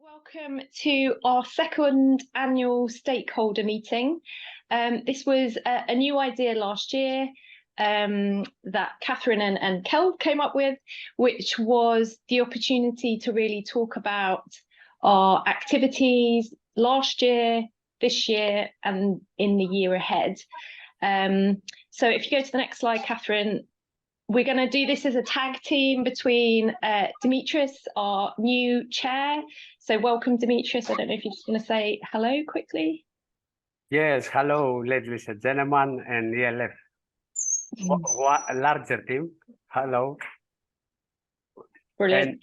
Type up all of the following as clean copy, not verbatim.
Welcome to our second annual stakeholder meeting. This was a new idea last year that Catherine and Kel came up with, which was the opportunity to really talk about our activities last year, this year, and in the year ahead. So if you go to the next slide, Catherine, we're going to do this as a tag team between Dimitris, our new chair. So welcome, Dimitris. I don't know if you're just going to say hello quickly. Yes, hello, ladies and gentlemen, and ELF. A larger team. Hello. Brilliant.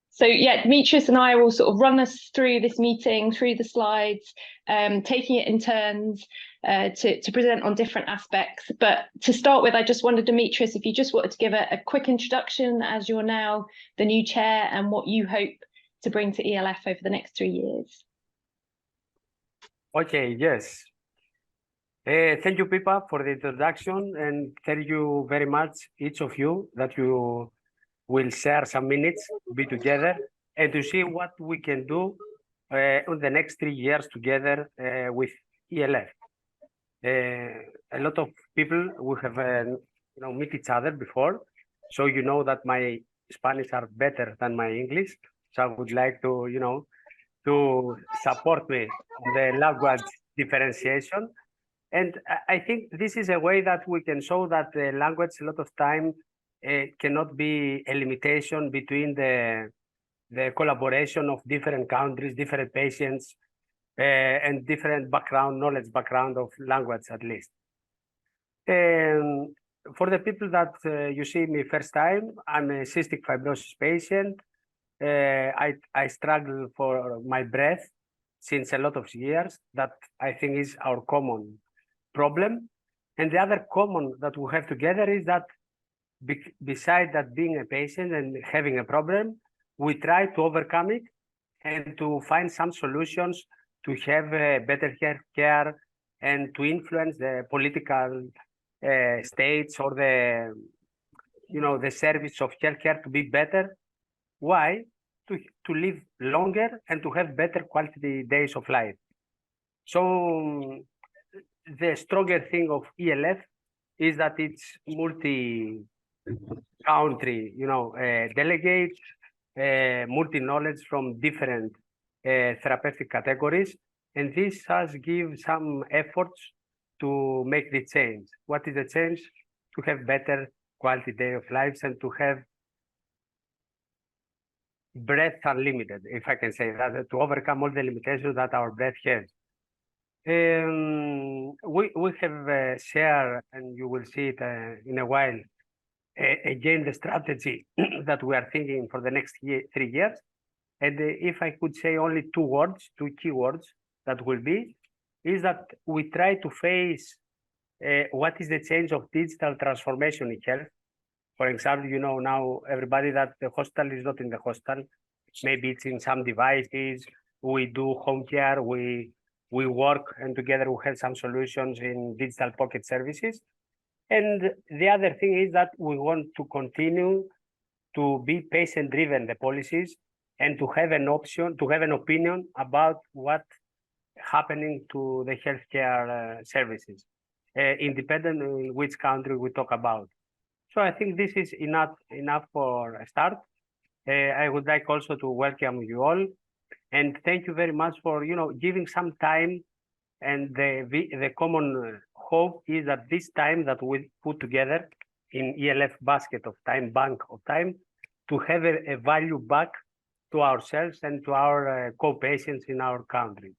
So yeah, Dimitris and I will sort of run us through this meeting, through the slides, taking it in turns to present on different aspects. But to start with, I just wondered, Dimitris, if you just wanted to give a quick introduction as you're now the new chair and what you hope to bring to ELF over the next 3 years. Okay, yes. Thank you, Pippa, for the introduction, and thank you very much, each of you, that you will share some minutes to be together and to see what we can do in the next 3 years together with ELF. A lot of people we have meet each other before, so you know that my Spanish are better than my English. So I would like to to support me on the language differentiation. And I think this is a way that we can show that the language a lot of time cannot be a limitation between the collaboration of different countries, different patients, and different knowledge background of language at least. For the people that you see me first time, I'm a cystic fibrosis patient. I struggle for my breath since a lot of years. That I think is our common problem. And the other common that we have together is that beside that being a patient and having a problem, we try to overcome it and to find some solutions to have better health care and to influence the political states or the the service of healthcare to be better. Why? To live longer and to have better quality days of life. So the stronger thing of ELF is that it's multi-country, delegates, multi-knowledge from different therapeutic categories, and this has give some efforts to make the change. What is the change? To have better quality day of lives and to have breath unlimited, if I can say that, to overcome all the limitations that our breath has. We have shared, and you will see it in a while, again, the strategy that we are thinking for the next 3 years. And if I could say only two key words that will be, is that we try to face what is the change of digital transformation in health. For example, now everybody that the hospital is not in the hospital. Maybe it's in some devices. We do home care. We work, and together we have some solutions in digital pocket services. And the other thing is that we want to continue to be patient-driven, the policies, and to have an opinion about what happening to the healthcare services, independent in which country we talk about. So I think this is enough for a start. I would like also to welcome you all, and thank you very much for giving some time. And the common hope is that this time that we put together in ELF basket of time, bank of time, to have a value back to ourselves and to our co-patients in our country.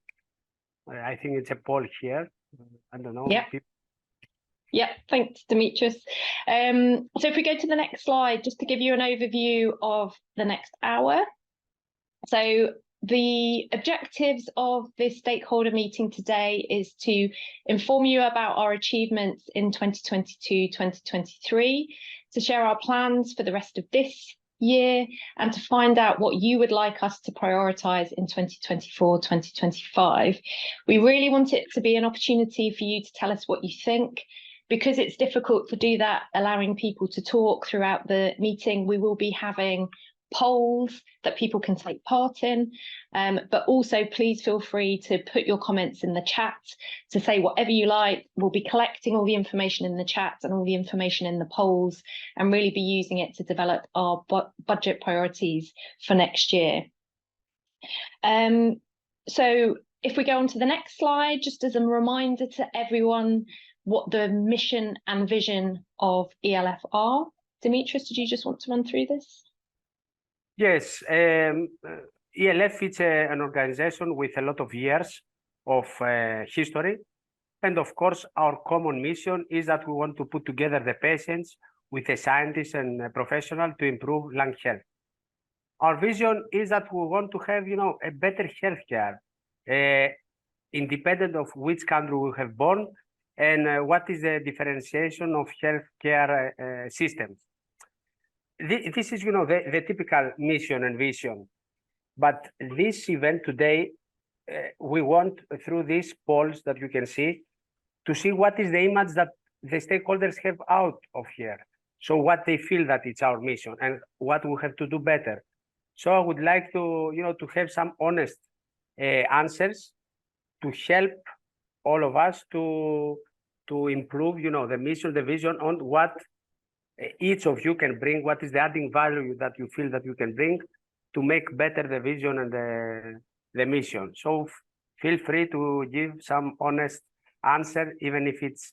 I think it's a poll here. I don't know. Yeah. Yeah, thanks, Dimitris. So if we go to the next slide, just to give you an overview of the next hour. So the objectives of this stakeholder meeting today is to inform you about our achievements in 2022-2023, to share our plans for the rest of this year, and to find out what you would like us to prioritise in 2024-2025. We really want it to be an opportunity for you to tell us what you think. Because it's difficult to do that, allowing people to talk throughout the meeting, we will be having polls that people can take part in, but also please feel free to put your comments in the chat, to say whatever you like. We'll be collecting all the information in the chat and all the information in the polls, and really be using it to develop our budget priorities for next year. So if we go on to the next slide, just as a reminder to everyone what the mission and vision of ELF are. Dimitris, did you just want to run through this? Yes, ELF is an organization with a lot of years of history. And of course, our common mission is that we want to put together the patients with the scientists and professionals to improve lung health. Our vision is that we want to have, a better healthcare, independent of which country we have born and what is the differentiation of healthcare systems. This is, the typical mission and vision. But this event today, we want, through these polls that you can see, to see what is the image that the stakeholders have out of here. So what they feel that it's our mission and what we have to do better. So I would like to, to have some honest answers to help all of us to improve, the mission, the vision on what each of you can bring, what is the adding value that you feel that you can bring to make better the vision and the mission. So feel free to give some honest answer, even if it's,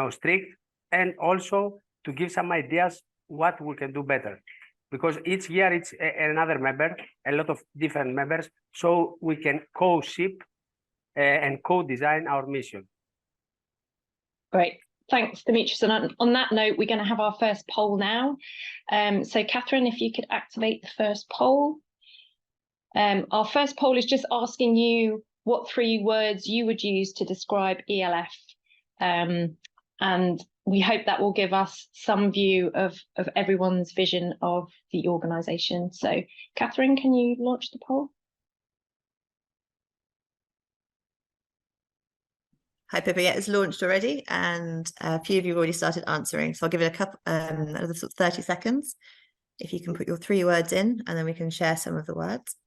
strict, and also to give some ideas what we can do better. Because each year it's another member, a lot of different members, so we can co-ship and co-design our mission. Great. Thanks, Dimitris. And on that note, we're going to have our first poll now. So Catherine, if you could activate the first poll. Our first poll is just asking you what 3 words you would use to describe ELF. And we hope that will give us some view of everyone's vision of the organisation. So Catherine, can you launch the poll? Hi, Pippa. Yeah, it's launched already, and a few of you have already started answering. So I'll give it a couple, another sort of 30 seconds. If you can put your 3 words in, and then we can share some of the words.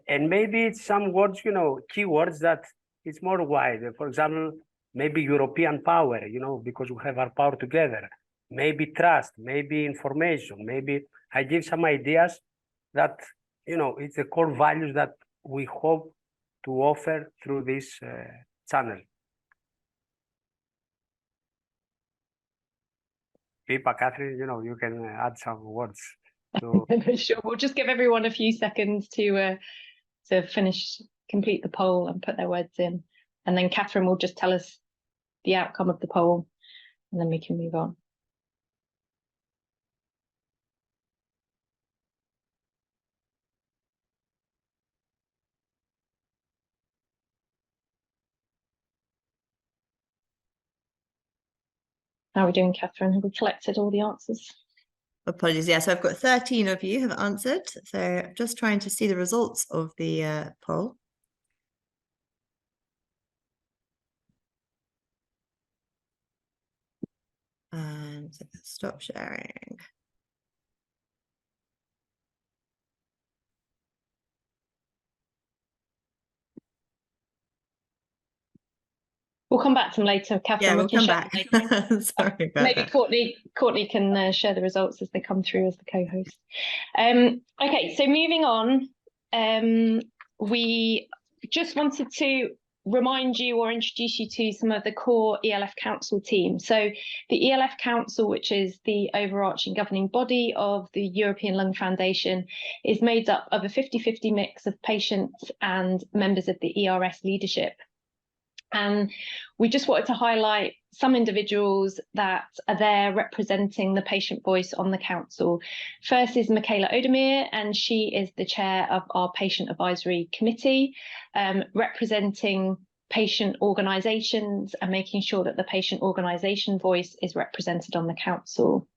And maybe it's some words, keywords that it's more wide. For example, maybe European power, because we have our power together. Maybe trust, maybe information, maybe I give some ideas that, it's the core values that we hope to offer through this channel. Pippa, Catherine, you can add some words. So sure, we'll just give everyone a few seconds to complete the poll and put their words in, and then Catherine will just tell us the outcome of the poll, and then we can move on. How are we doing, Catherine? Have we collected all the answers? Apologies. Yeah, so I've got 13 of you have answered. So I'm just trying to see the results of the poll. And stop sharing. We'll come back to them later, Catherine. Yeah, we'll come back. Sorry about maybe that. Courtney can share the results as they come through as the co-host. Okay, so moving on, we just wanted to remind you or introduce you to some of the core ELF Council team. So the ELF Council, which is the overarching governing body of the European Lung Foundation, is made up of a 50-50 mix of patients and members of the ERS leadership. And we just wanted to highlight some individuals that are there representing the patient voice on the council. First is Michaela Odemir, and she is the chair of our Patient Advisory Committee, representing patient organisations and making sure that the patient organisation voice is represented on the council.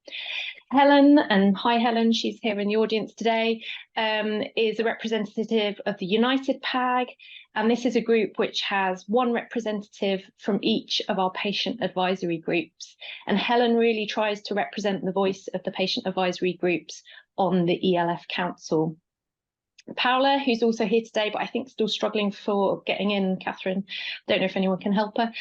Helen, and hi Helen, she's here in the audience today, is a representative of the United PAG, and this is a group which has one representative from each of our patient advisory groups. And Helen really tries to represent the voice of the patient advisory groups on the ELF Council. Paola, who's also here today, but I think still struggling for getting in, Catherine, don't know if anyone can help her.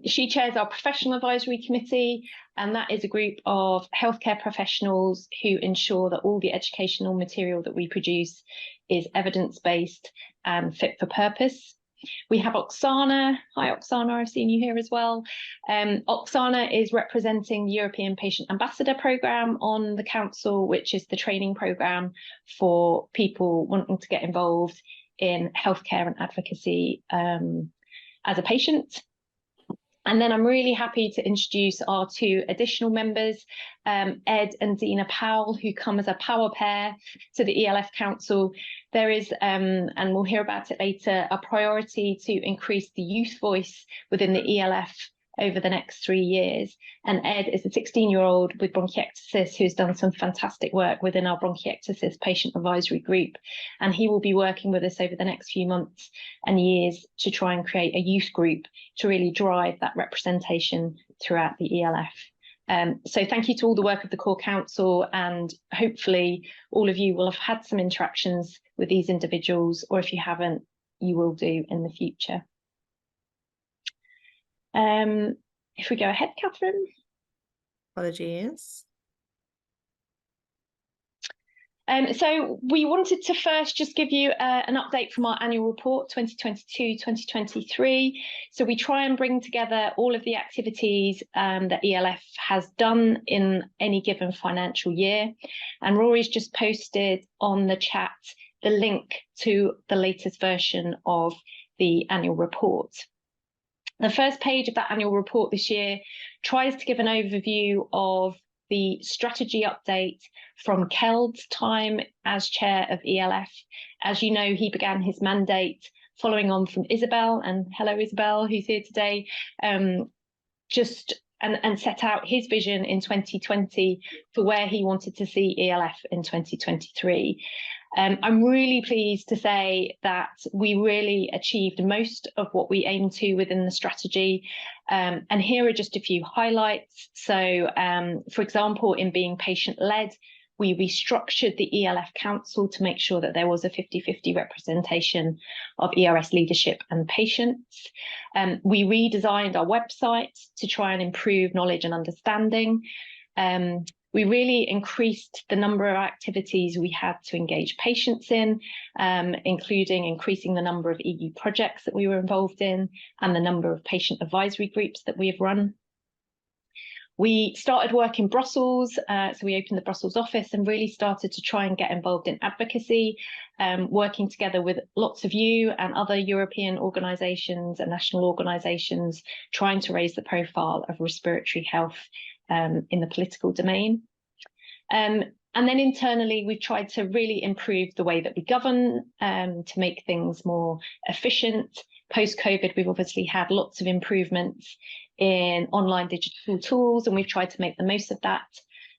She chairs our Professional Advisory Committee, and that is a group of healthcare professionals who ensure that all the educational material that we produce is evidence-based and fit for purpose. We have Oksana. Hi, Oksana, I've seen you here as well. Oksana is representing the European Patient Ambassador Programme on the Council, which is the training programme for people wanting to get involved in healthcare and advocacy as a patient. And then I'm really happy to introduce our two additional members, Ed and Dina Powell, who come as a power pair to the ELF Council. There is, and we'll hear about it later, a priority to increase the youth voice within the ELF over the next 3 years. And Ed is a 16-year-old with bronchiectasis who's done some fantastic work within our bronchiectasis patient advisory group. And he will be working with us over the next few months and years to try and create a youth group to really drive that representation throughout the ELF. So thank you to all the work of the Core Council, and hopefully all of you will have had some interactions with these individuals, or if you haven't, you will do in the future. If we go ahead, Catherine. Apologies. So we wanted to first just give you an update from our annual report 2022-2023. So we try and bring together all of the activities that ELF has done in any given financial year. And Rory's just posted on the chat the link to the latest version of the annual report. The first page of that annual report this year tries to give an overview of the strategy update from Keld's time as chair of ELF. As you know, he began his mandate following on from Isabel, and hello Isabel, who's here today, and set out his vision in 2020 for where he wanted to see ELF in 2023. I'm really pleased to say that we really achieved most of what we aimed to within the strategy. And here are just a few highlights. So, for example, in being patient-led, we restructured the ELF Council to make sure that there was a 50-50 representation of ERS leadership and patients. We redesigned our website to try and improve knowledge and understanding. We really increased the number of activities we had to engage patients in, including increasing the number of EU projects that we were involved in and the number of patient advisory groups that we have run. We started work in Brussels, so we opened the Brussels office and really started to try and get involved in advocacy, working together with lots of you and other European organisations and national organisations, trying to raise the profile of respiratory health in the political domain. And then internally, we've tried to really improve the way that we govern to make things more efficient. Post-COVID, we've obviously had lots of improvements in online digital tools, and we've tried to make the most of that.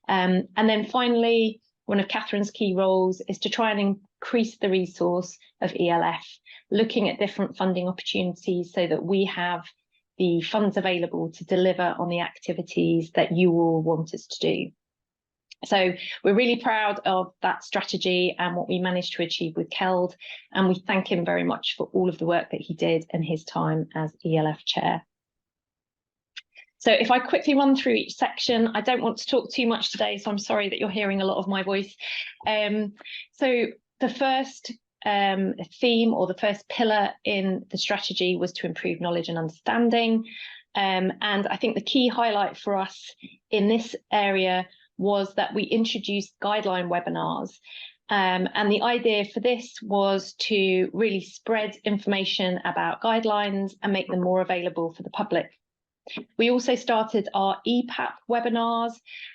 And then finally, one of Catherine's key roles is to try and increase the resource of ELF, looking at different funding opportunities so that we have the funds available to deliver on the activities that you all want us to do. So we're really proud of that strategy and what we managed to achieve with Keld, and we thank him very much for all of the work that he did in his time as ELF chair. So if I quickly run through each section, I don't want to talk too much today, so I'm sorry that you're hearing a lot of my voice. So the first theme, or the first pillar in the strategy, was to improve knowledge and understanding. And I think the key highlight for us in this area was that we introduced guideline webinars. And the idea for this was to really spread information about guidelines and make them more available for the public. We also started our EPAP webinars,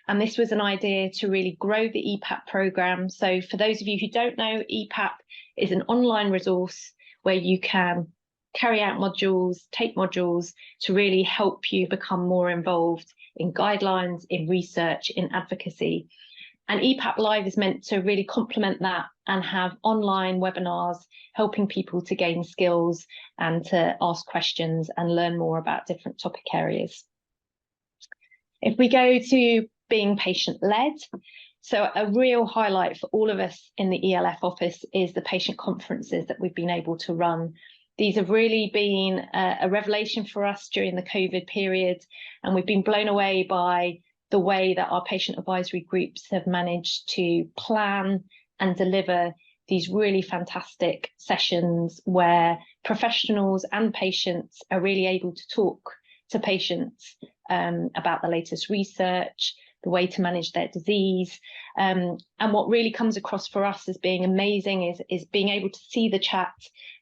and this was an idea to really grow the EPAP programme. So for those of you who don't know, EPAP is an online resource where you can carry out modules, take modules to really help you become more involved in guidelines, in research, in advocacy. And EPAP Live is meant to really complement that and have online webinars helping people to gain skills and to ask questions and learn more about different topic areas. If we go to being patient-led, So a real highlight for all of us in the ELF office is the patient conferences that we've been able to run. These have really been a revelation for us during the COVID period, and we've been blown away by the way that our patient advisory groups have managed to plan and deliver these really fantastic sessions where professionals and patients are really able to talk to patients about the latest research, the way to manage their disease. And what really comes across for us as being amazing is being able to see the chat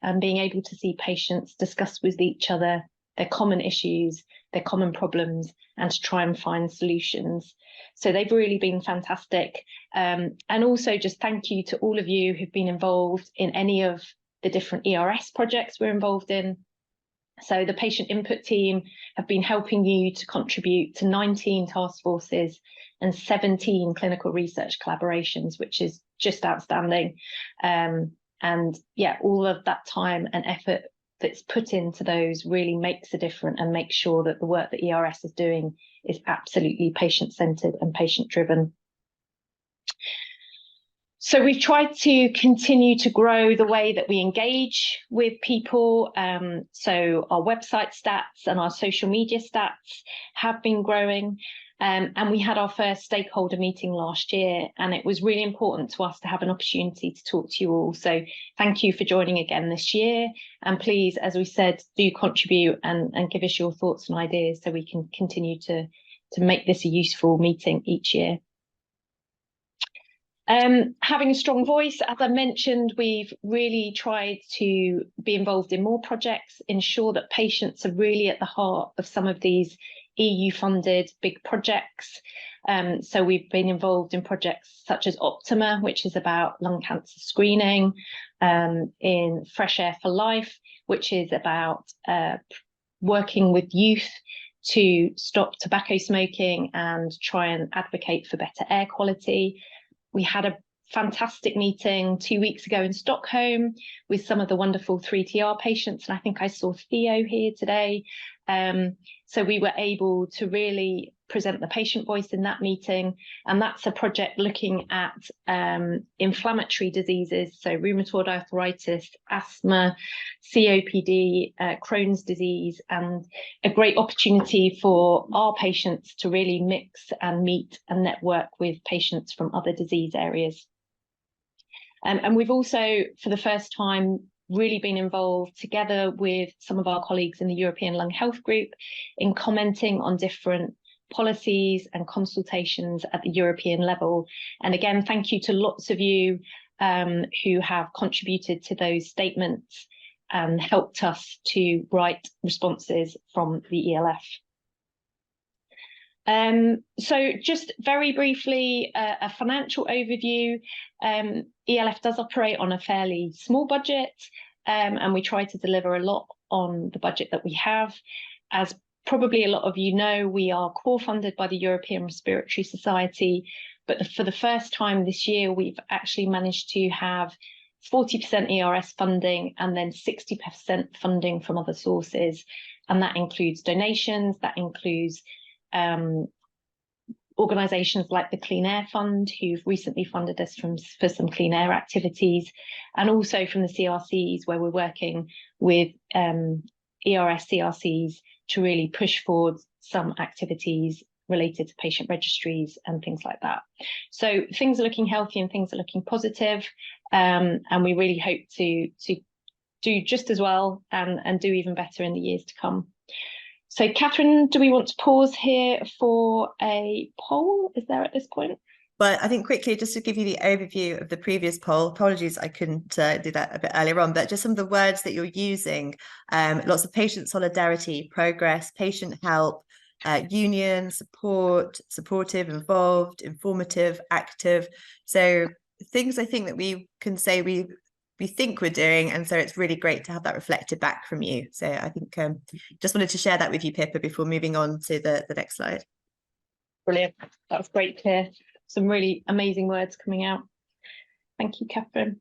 and being able to see patients discuss with each other their common issues, their common problems, and to try and find solutions. So they've really been fantastic. And also just thank you to all of you who've been involved in any of the different ERS projects we're involved in. So the patient input team have been helping you to contribute to 19 task forces and 17 clinical research collaborations, which is just outstanding. And yeah, all of that time and effort that's put into those really makes a difference and makes sure that the work that ERS is doing is absolutely patient-centered and patient-driven. So we've tried to continue to grow the way that we engage with people. So our website stats and our social media stats have been growing. And we had our first stakeholder meeting last year, and it was really important to us to have an opportunity to talk to you all. So thank you for joining again this year. And please, as we said, do contribute and give us your thoughts and ideas so we can continue to make this a useful meeting each year. Having a strong voice, as I mentioned, we've really tried to be involved in more projects, ensure that patients are really at the heart of some of these EU-funded big projects. So we've been involved in projects such as Optima, which is about lung cancer screening, in Fresh Air for Life, which is about working with youth to stop tobacco smoking and try and advocate for better air quality. We had a fantastic meeting 2 weeks ago in Stockholm with some of the wonderful 3TR patients, and I think I saw Theo here today. So we were able to really present the patient voice in that meeting, and that's a project looking at inflammatory diseases, so rheumatoid arthritis, asthma, COPD, Crohn's disease, and a great opportunity for our patients to really mix and meet and network with patients from other disease areas. And we've also, for the first time, really been involved together with some of our colleagues in the European Lung Health Group in commenting on different policies and consultations at the European level. And again, thank you to lots of you who have contributed to those statements and helped us to write responses from the ELF. So just very briefly, a financial overview. ELF does operate on a fairly small budget, and we try to deliver a lot on the budget that we have. As probably a lot of you know, we are core funded by the European Respiratory Society, but for the first time this year, we've actually managed to have 40% ERS funding and then 60% funding from other sources. And that includes donations, that includes organisations like the Clean Air Fund, who've recently funded us for some clean air activities, and also from the CRCs, where we're working with ERS CRCs to really push forward some activities related to patient registries and things like that. So things are looking healthy and things are looking positive, and we really hope to do just as well and do even better in the years to come. So Catherine, do we want to pause here for a poll? Is there at this point? Well, I think quickly, just to give you the overview of the previous poll, apologies, I couldn't do that a bit earlier on, but just some of the words that you're using, lots of patient solidarity, progress, patient help, union, support, supportive, involved, informative, active. So things I think that we can say we think we're doing, and so it's really great to have that reflected back from you. So I think just wanted to share that with you, Pippa, before moving on to the next slide. Brilliant, that was great to hear. Some really amazing words coming out. Thank you, Catherine.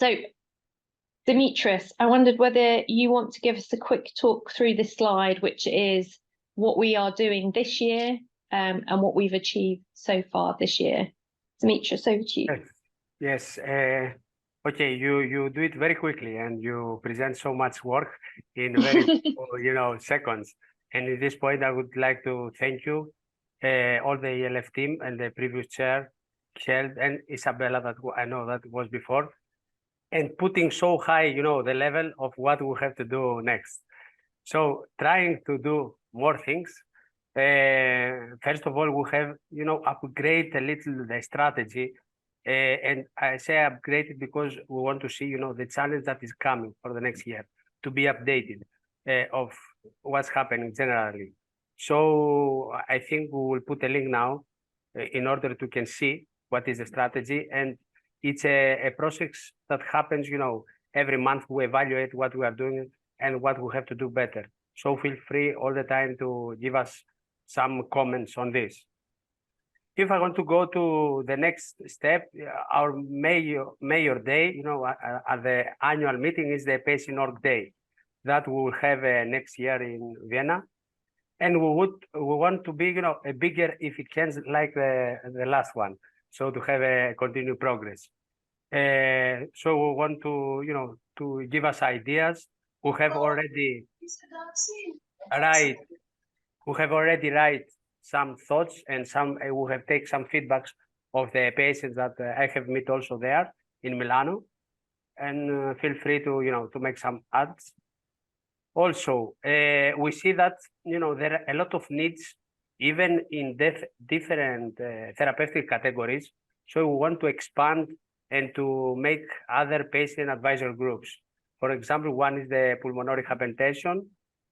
So Dimitris, I wondered whether you want to give us a quick talk through this slide, which is what we are doing this year and what we've achieved so far this year. Demetrius, over to you. Yes. Okay, you do it very quickly and you present so much work in very seconds. And at this point, I would like to thank you, all the ELF team and the previous chair, Kjeld and Isabella, that I know that was before, and putting so high, the level of what we have to do next. So trying to do more things. First of all, we have, upgrade a little the strategy. And I say upgrade it because we want to see, the challenge that is coming for the next year to be updated of what's happening generally. So I think we will put a link now in order to can see what is the strategy. And it's a process that happens, every month we evaluate what we are doing and what we have to do better. So feel free all the time to give us some comments on this. If I want to go to the next step, our major day, at the annual meeting is the Patient Org Day that we will have next year in Vienna. And we want to be, a bigger, if it can, like the last one. So to have a continued progress. So we want to, to give us ideas. We have already write some thoughts and some we have taken some feedbacks of the patients that I have met also there in Milano, and feel free to to make some ads. Also, we see that there are a lot of needs even in different therapeutic categories. So we want to expand and to make other patient advisor groups. For example, one is the pulmonary hypertension.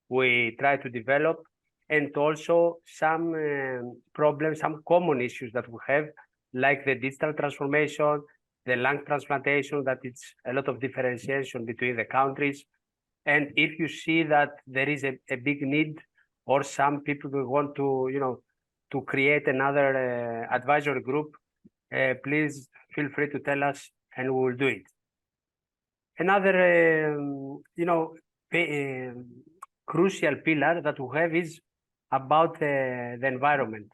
We try to develop, and also some problems, some common issues that we have, like the digital transformation, the lung transplantation, that it's a lot of differentiation between the countries. And if you see that there is a big need, or some people will want to, to create another advisory group, please feel free to tell us and we will do it. Another, crucial pillar that we have is about the environment.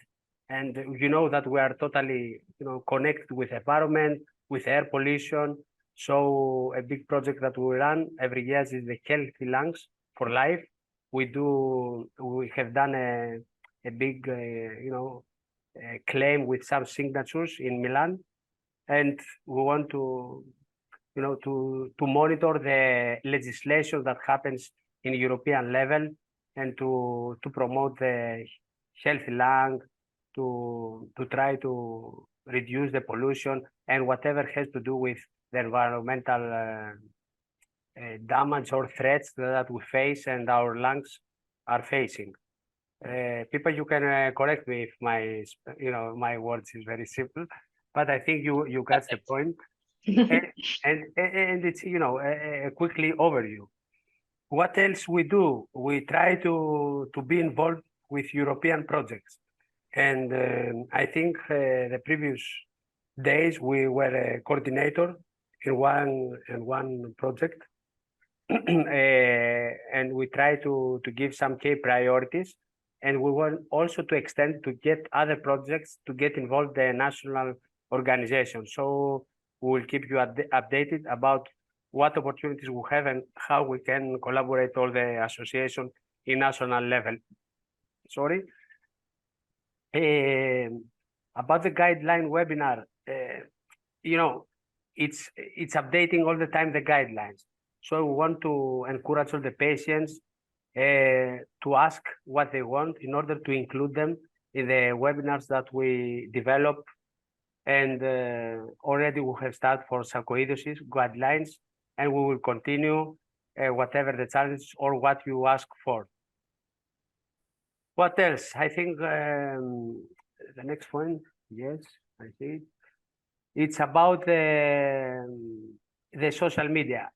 And you know that we are totally, connected with environment, with air pollution. So a big project that we run every year is the Healthy Lungs for Life. We have done a big, claim with some signatures in Milan, and we want to, to monitor the legislation that happens in European level, and to promote the healthy lung, to try to reduce the pollution and whatever has to do with the environmental damage or threats that we face and our lungs are facing. People, you can correct me if my words is very simple, but I think you got the point. and it's a quickly overview. What else we do? We try to be involved with European projects, and I think the previous days we were a coordinator in one project, and we try to give some key priorities, and we want also to extend to get other projects to get involved in the national organization. So we will keep you updated about what opportunities we have and how we can collaborate all the association in national level. Sorry. About the guideline webinar, it's updating all the time the guidelines. So we want to encourage all the patients to ask what they want in order to include them in the webinars that we develop. And already we have started for sarcoidosis guidelines, and we will continue whatever the challenges or what you ask for. What else? I think the next point, yes, I see. It's about the social media.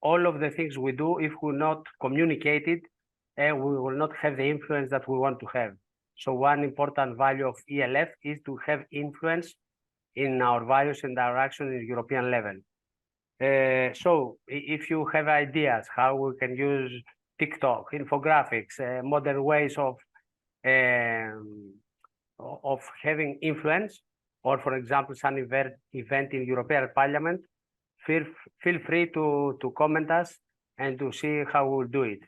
All of the things we do, if we not communicate it, we will not have the influence that we want to have. So one important value of ELF is to have influence in our values and our actions in European level. So if you have ideas how we can use TikTok, infographics, modern ways of having influence, or for example, some event in European Parliament, feel free to comment us and to see how we'll do it.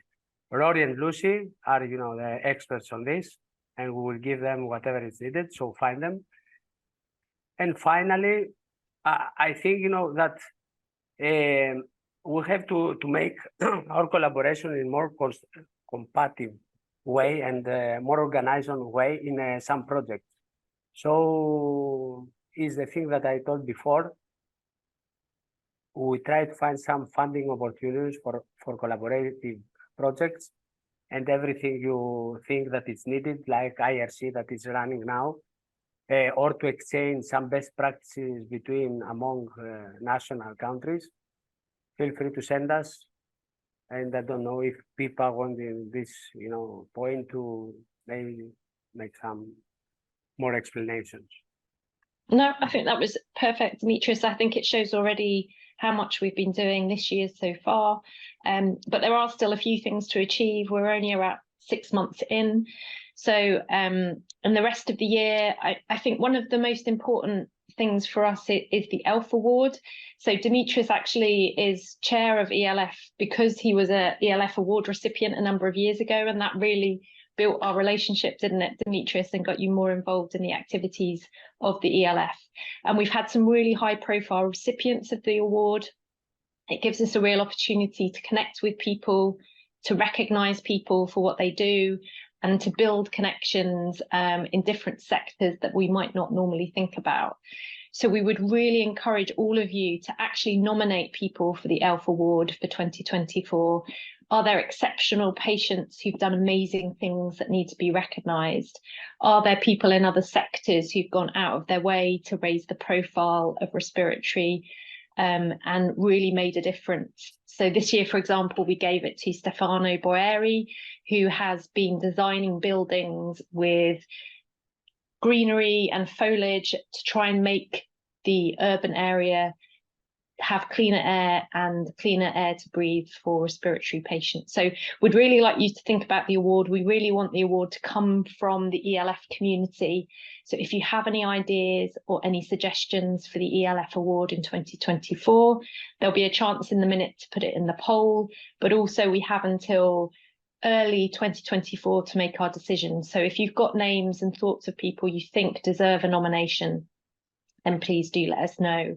Rory and Lucy are, the experts on this, and we will give them whatever is needed, so find them. And finally, I think, that we have to make our collaboration in more compatible way and more organized way in some projects. So is the thing that I told before. We try to find some funding opportunities for collaborative projects, and everything you think that is needed, like IRC that is running now, or to exchange some best practices among national countries. Feel free to send us. And I don't know if people want in this, point to maybe make some more explanations. No, I think that was perfect, Demetrius. I think it shows already how much we've been doing this year so far. But there are still a few things to achieve. We're only about 6 months in. So, and the rest of the year, I think one of the most important things for us is the ELF Award. So Demetrius actually is chair of ELF because he was a ELF Award recipient a number of years ago, and that really built our relationship, didn't it, Demetrius, and got you more involved in the activities of the ELF. And we've had some really high profile recipients of the award. It gives us a real opportunity to connect with people, to recognise people for what they do, and to build connections in different sectors that we might not normally think about. So we would really encourage all of you to actually nominate people for the ELF Award for 2024. Are there exceptional patients who've done amazing things that need to be recognised? Are there people in other sectors who've gone out of their way to raise the profile of respiratory and really made a difference? So this year, for example, we gave it to Stefano Boeri, who has been designing buildings with greenery and foliage to try and make the urban area have cleaner air to breathe for respiratory patients. So we'd really like you to think about the award. We really want the award to come from the ELF community. So if you have any ideas or any suggestions for the ELF award in 2024, there'll be a chance in the minute to put it in the poll, but also we have until early 2024 to make our decision. So if you've got names and thoughts of people you think deserve a nomination, then please do let us know.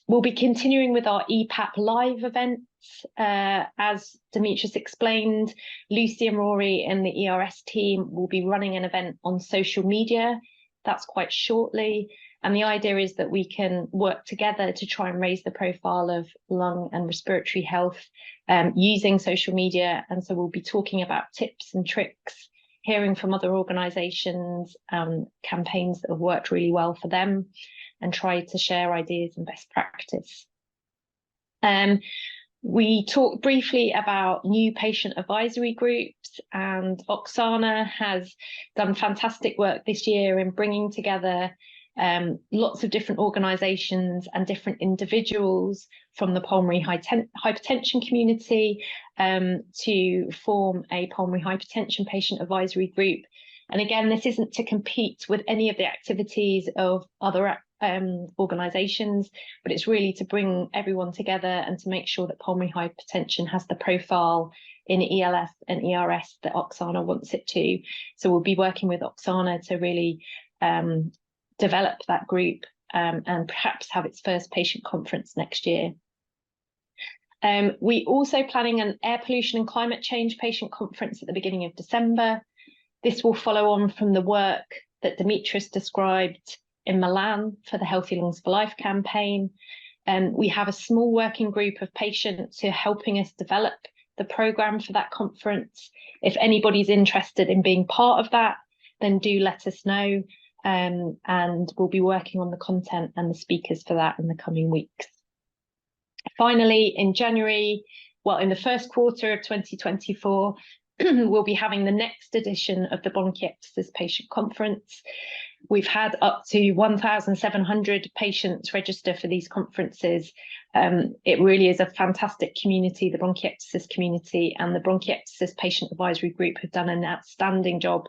We'll be continuing with our EPAP live events. As Demetrius explained, Lucy and Rory and the ERS team will be running an event on social media. That's quite shortly. And the idea is that we can work together to try and raise the profile of lung and respiratory health using social media. And so we'll be talking about tips and tricks, hearing from other organisations, campaigns that have worked really well for them, and try to share ideas and best practice. We talked briefly about new patient advisory groups, and Oksana has done fantastic work this year in bringing together lots of different organisations and different individuals from the pulmonary hypertension community to form a pulmonary hypertension patient advisory group. And again, this isn't to compete with any of the activities of other organisations, but it's really to bring everyone together and to make sure that pulmonary hypertension has the profile in ELF and ERS that Oksana wants it to. So we'll be working with Oksana to really develop that group and perhaps have its first patient conference next year. We also planning an air pollution and climate change patient conference at the beginning of December. This will follow on from the work that Demetrius described in Milan for the Healthy Lungs for Life campaign. We have a small working group of patients who are helping us develop the programme for that conference. If anybody's interested in being part of that, then do let us know. And we'll be working on the content and the speakers for that in the coming weeks. Finally, in January, in the first quarter of 2024, we'll be having the next edition of the Bronchiectasis Patient Conference. We've had up to 1,700 patients register for these conferences. It really is a fantastic community, the bronchiectasis community, and the Bronchiectasis Patient Advisory Group have done an outstanding job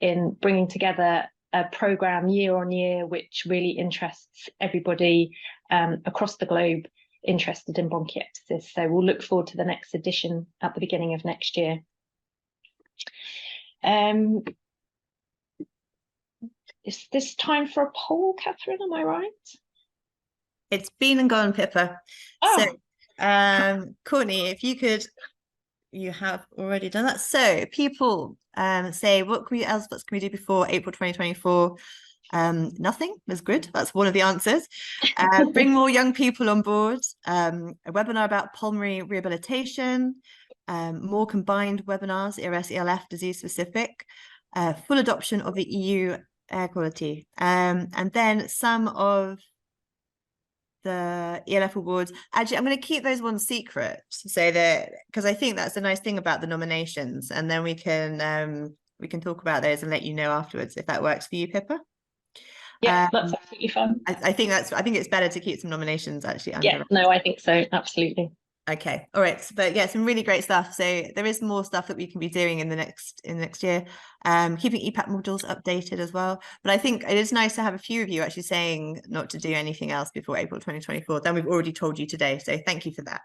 in bringing together a program year on year, which really interests everybody across the globe interested in bronchiectasis. So we'll look forward to the next edition at the beginning of next year. Is this time for a poll, Catherine? Am I right? It's been and gone, Pippa. Oh. So, Courtney, if you could, you have already done that. So people say, what else can we do before April 2024? Nothing is good. That's one of the answers. Bring more young people on board. A webinar about pulmonary rehabilitation. More combined webinars, ERS, ELF, disease specific. Full adoption of the EU air quality. And then some of the ELF awards. Actually, I'm going to keep those ones secret, so that, because I think that's the nice thing about the nominations, and then we can talk about those and let you know afterwards if that works for you, Pippa. Yeah, that's absolutely fun. I think it's better to keep some nominations actually under. Yeah, no, I think so, absolutely. Okay, all right, but yeah, some really great stuff. So there is more stuff that we can be doing in the next year. Keeping EPAP modules updated as well. But I think it is nice to have a few of you actually saying not to do anything else before April 2024. Then we've already told you today, so thank you for that.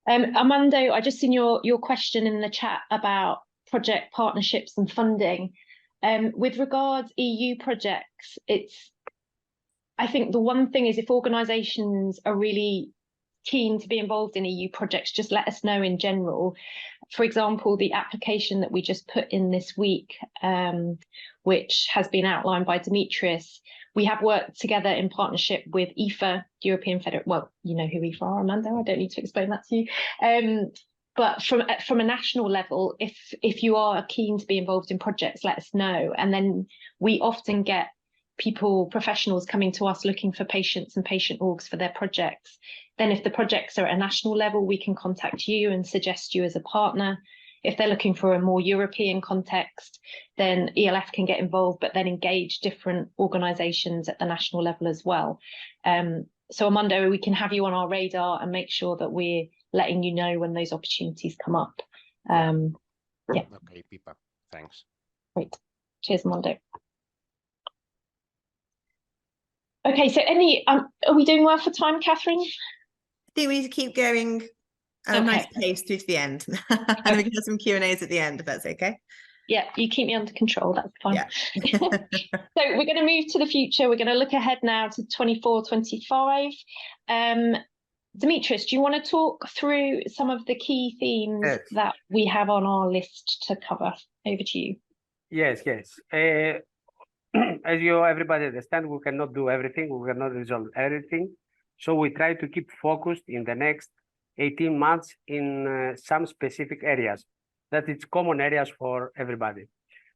Armando, I just seen your question in the chat about project partnerships and funding. With regards EU projects, I think the one thing is, if organisations are really keen to be involved in EU projects, just let us know in general. For example, the application that we just put in this week, which has been outlined by Demetrius, we have worked together in partnership with EFA, European Federation. Well, you know who EFA are, Armando, I don't need to explain that to you. But from a national level, if you are keen to be involved in projects, let us know. And then we often get professionals coming to us looking for patients and patient orgs for their projects. Then if the projects are at a national level, we can contact you and suggest you as a partner. If they're looking for a more European context, then ELF can get involved, but then engage different organisations at the national level as well. So Armando, we can have you on our radar and make sure that we're letting you know when those opportunities come up. Yeah. Okay, Pippa, thanks. Great. Cheers, Armando. Okay, so are we doing well for time, Catherine? I think we need to keep going at a nice pace through to the end. And we can have some Q&As at the end, if that's okay. Yeah, you keep me under control, that's fine. Yeah. So we're going to move to the future. We're going to look ahead now to 24-25. Demetrius, do you want to talk through some of the key themes that we have on our list to cover? Over to you. Yes. As everybody understand, we cannot do everything. We cannot resolve everything. So we try to keep focused in the next 18 months in some specific areas that it's common areas for everybody.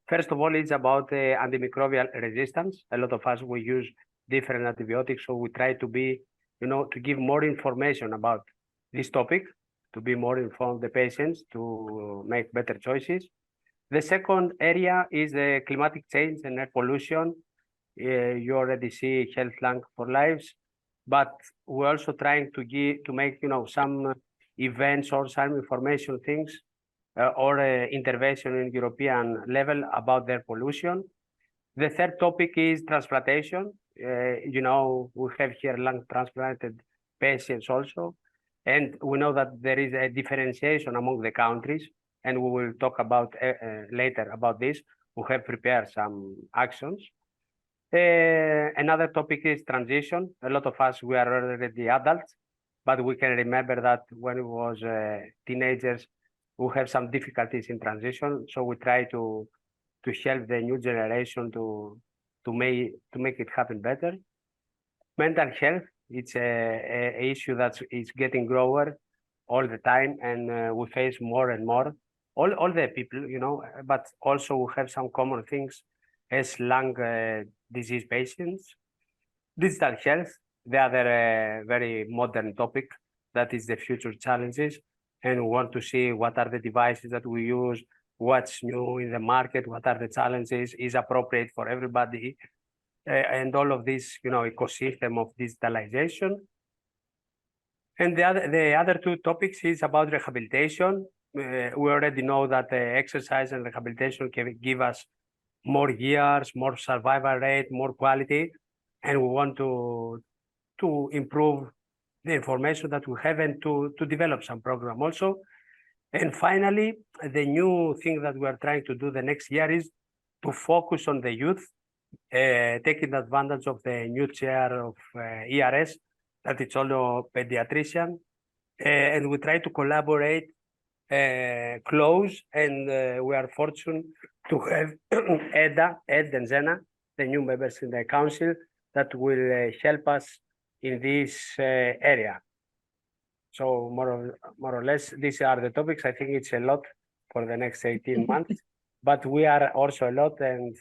First of all, it's about antimicrobial resistance. A lot of us, we use different antibiotics. So we try to be, to give more information about this topic, to be more informed the patients, to make better choices. The second area is the climatic change and air pollution. You already see Health Lung for Lives, but we're also trying to make some events or some information things or intervention in European level about their pollution. The third topic is transplantation. We have here lung transplanted patients also, and we know that there is a differentiation among the countries. And we will talk about later about this. We have prepared some actions. Another topic is transition. A lot of us, we are already adults, but we can remember that when we was teenagers, we have some difficulties in transition. So we try to help the new generation to make it happen better. Mental health, it's a issue that is getting grower all the time, and we face more and more. All the people, but also we have some common things as lung disease patients. Digital health, the other very modern topic that is the future challenges. And we want to see what are the devices that we use, what's new in the market, what are the challenges, is appropriate for everybody, and all of this, ecosystem of digitalization. And the other two topics is about rehabilitation. We already know that exercise and rehabilitation can give us more years, more survival rate, more quality, and we want to improve the information that we have and to develop some program also. And finally, the new thing that we are trying to do the next year is to focus on the youth, taking advantage of the new chair of ERS, that it's also pediatrician, and we try to collaborate close, and we are fortunate to have Ed and Zena, the new members in the council, that will help us in this area. So more or less, these are the topics. I think it's a lot for the next 18 months, but we are also a lot. And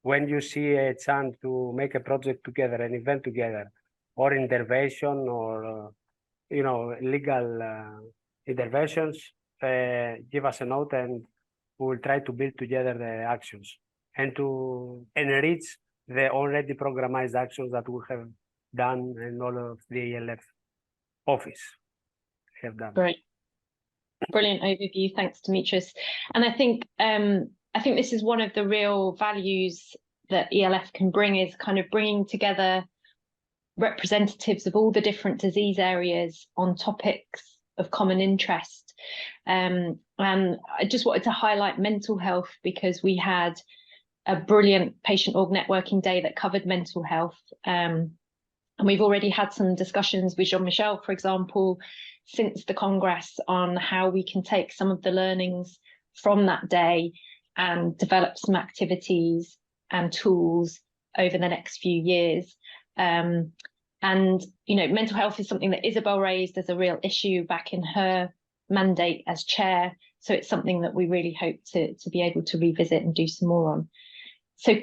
when you see a chance to make a project together, an event together, or intervention, or legal interventions, give us a note, and we will try to build together the actions and to enrich the already programmed actions that we have done in all of the ELF office have done. Great. Brilliant overview. Thanks, Dimitris. And I think this is one of the real values that ELF can bring, is kind of bringing together representatives of all the different disease areas on topics of common interest. And I just wanted to highlight mental health, because we had a brilliant patient org networking day that covered mental health. And we've already had some discussions with Jean-Michel, for example, since the Congress, on how we can take some of the learnings from that day and develop some activities and tools over the next few years. And, mental health is something that Isabel raised as a real issue back in her mandate as chair. So it's something that we really hope to be able to revisit and do some more on. So,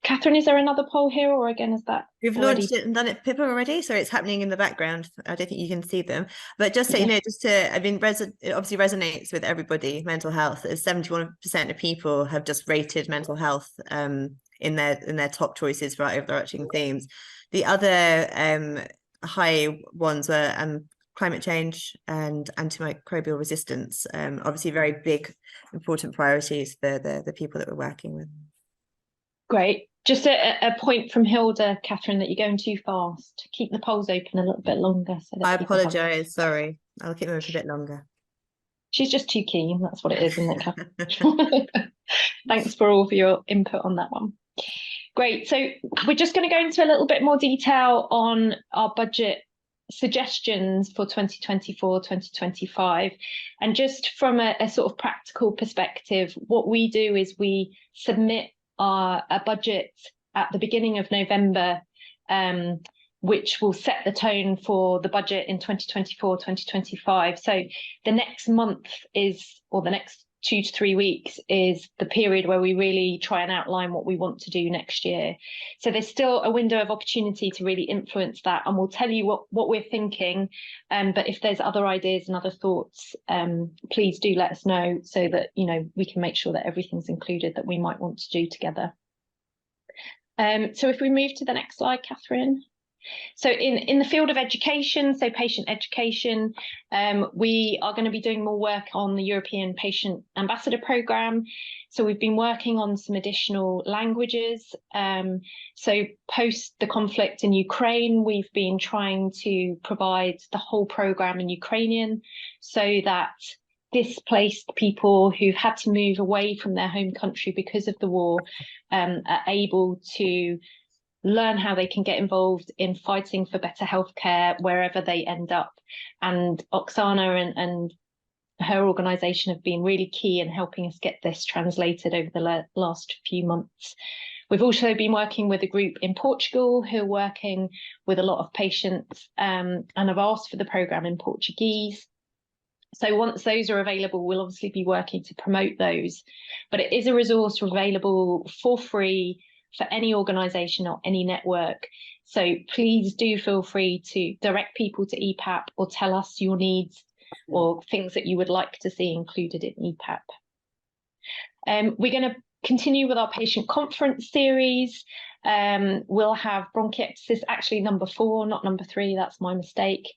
Catherine, is there another poll here, or again, is that we've launched it and done it, Pippa, already? So it's happening in the background. I don't think you can see them, but just so you know, it obviously resonates with everybody. Mental health, as 71% of people have just rated mental health in their top choices for overarching themes. The other high ones were climate change and antimicrobial resistance. Obviously, very big, important priorities for the people that we're working with. Great. Just a point from Hilda, Catherine, that you're going too fast. Keep the polls open a little bit longer. So that I apologise. Sorry. I'll keep them open a bit longer. She's just too keen. That's what it is, isn't it, Catherine? Thanks for all of your input on that one. Great. So we're just going to go into a little bit more detail on our budget suggestions for 2024-2025. And just from a sort of practical perspective, what we do is we submit a budget at the beginning of November, which will set the tone for the budget in 2024-2025. So the next month or the next 2 to 3 weeks is the period where we really try and outline what we want to do next year. So there's still a window of opportunity to really influence that, and we'll tell you what we're thinking. But if there's other ideas and other thoughts, please do let us know, so that we can make sure that everything's included that we might want to do together. So if we move to the next slide, Catherine. So in the field of education, so patient education, we are going to be doing more work on the European Patient Ambassador Programme. So we've been working on some additional languages. So post the conflict in Ukraine, we've been trying to provide the whole programme in Ukrainian, so that displaced people who've had to move away from their home country because of the war are able to learn how they can get involved in fighting for better healthcare wherever they end up. And Oksana and her organisation have been really key in helping us get this translated over the last few months. We've also been working with a group in Portugal who are working with a lot of patients and have asked for the programme in Portuguese. So once those are available, we'll obviously be working to promote those. But it is a resource available for free for any organisation or any network. So please do feel free to direct people to EPAP, or tell us your needs or things that you would like to see included in EPAP. We're going to continue with our patient conference series. We'll have bronchiectasis, actually number 4, not number 3, that's my mistake.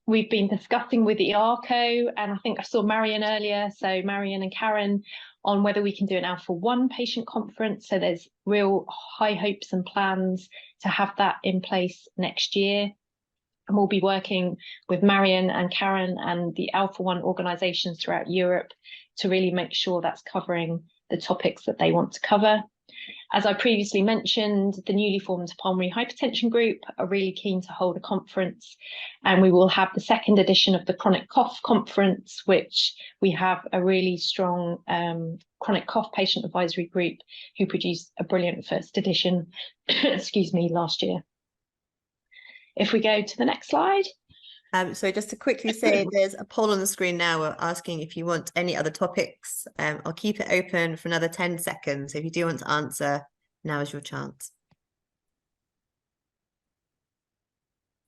We've been discussing with the ARCO, and I think I saw Marion earlier. So Marion and Karen on whether we can do an Alpha 1 patient conference. So there's real high hopes and plans to have that in place next year. And we'll be working with Marion and Karen and the Alpha 1 organisations throughout Europe to really make sure that's covering the topics that they want to cover. As I previously mentioned, the newly formed pulmonary hypertension group are really keen to hold a conference, and we will have the second edition of the chronic cough conference, which we have a really strong chronic cough patient advisory group who produced a brilliant first edition, excuse me, last year. If we go to the next slide. So just to quickly say, there's a poll on the screen now. We're asking if you want any other topics. I'll keep it open for another 10 seconds. If you do want to answer, now is your chance.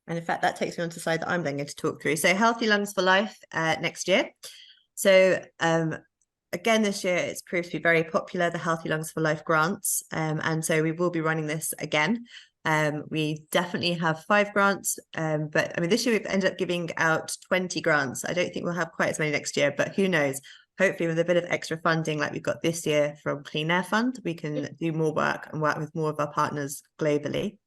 And in fact, that takes me on to the slide that I'm then going to talk through. So Healthy Lungs for Life next year. So again, this year it's proved to be very popular, the Healthy Lungs for Life grants. And so we will be running this again. We definitely have 5 grants, but I mean, this year we've ended up giving out 20 grants. I don't think we'll have quite as many next year, but who knows? Hopefully with a bit of extra funding like we've got this year from Clean Air Fund, we can do more work and work with more of our partners globally.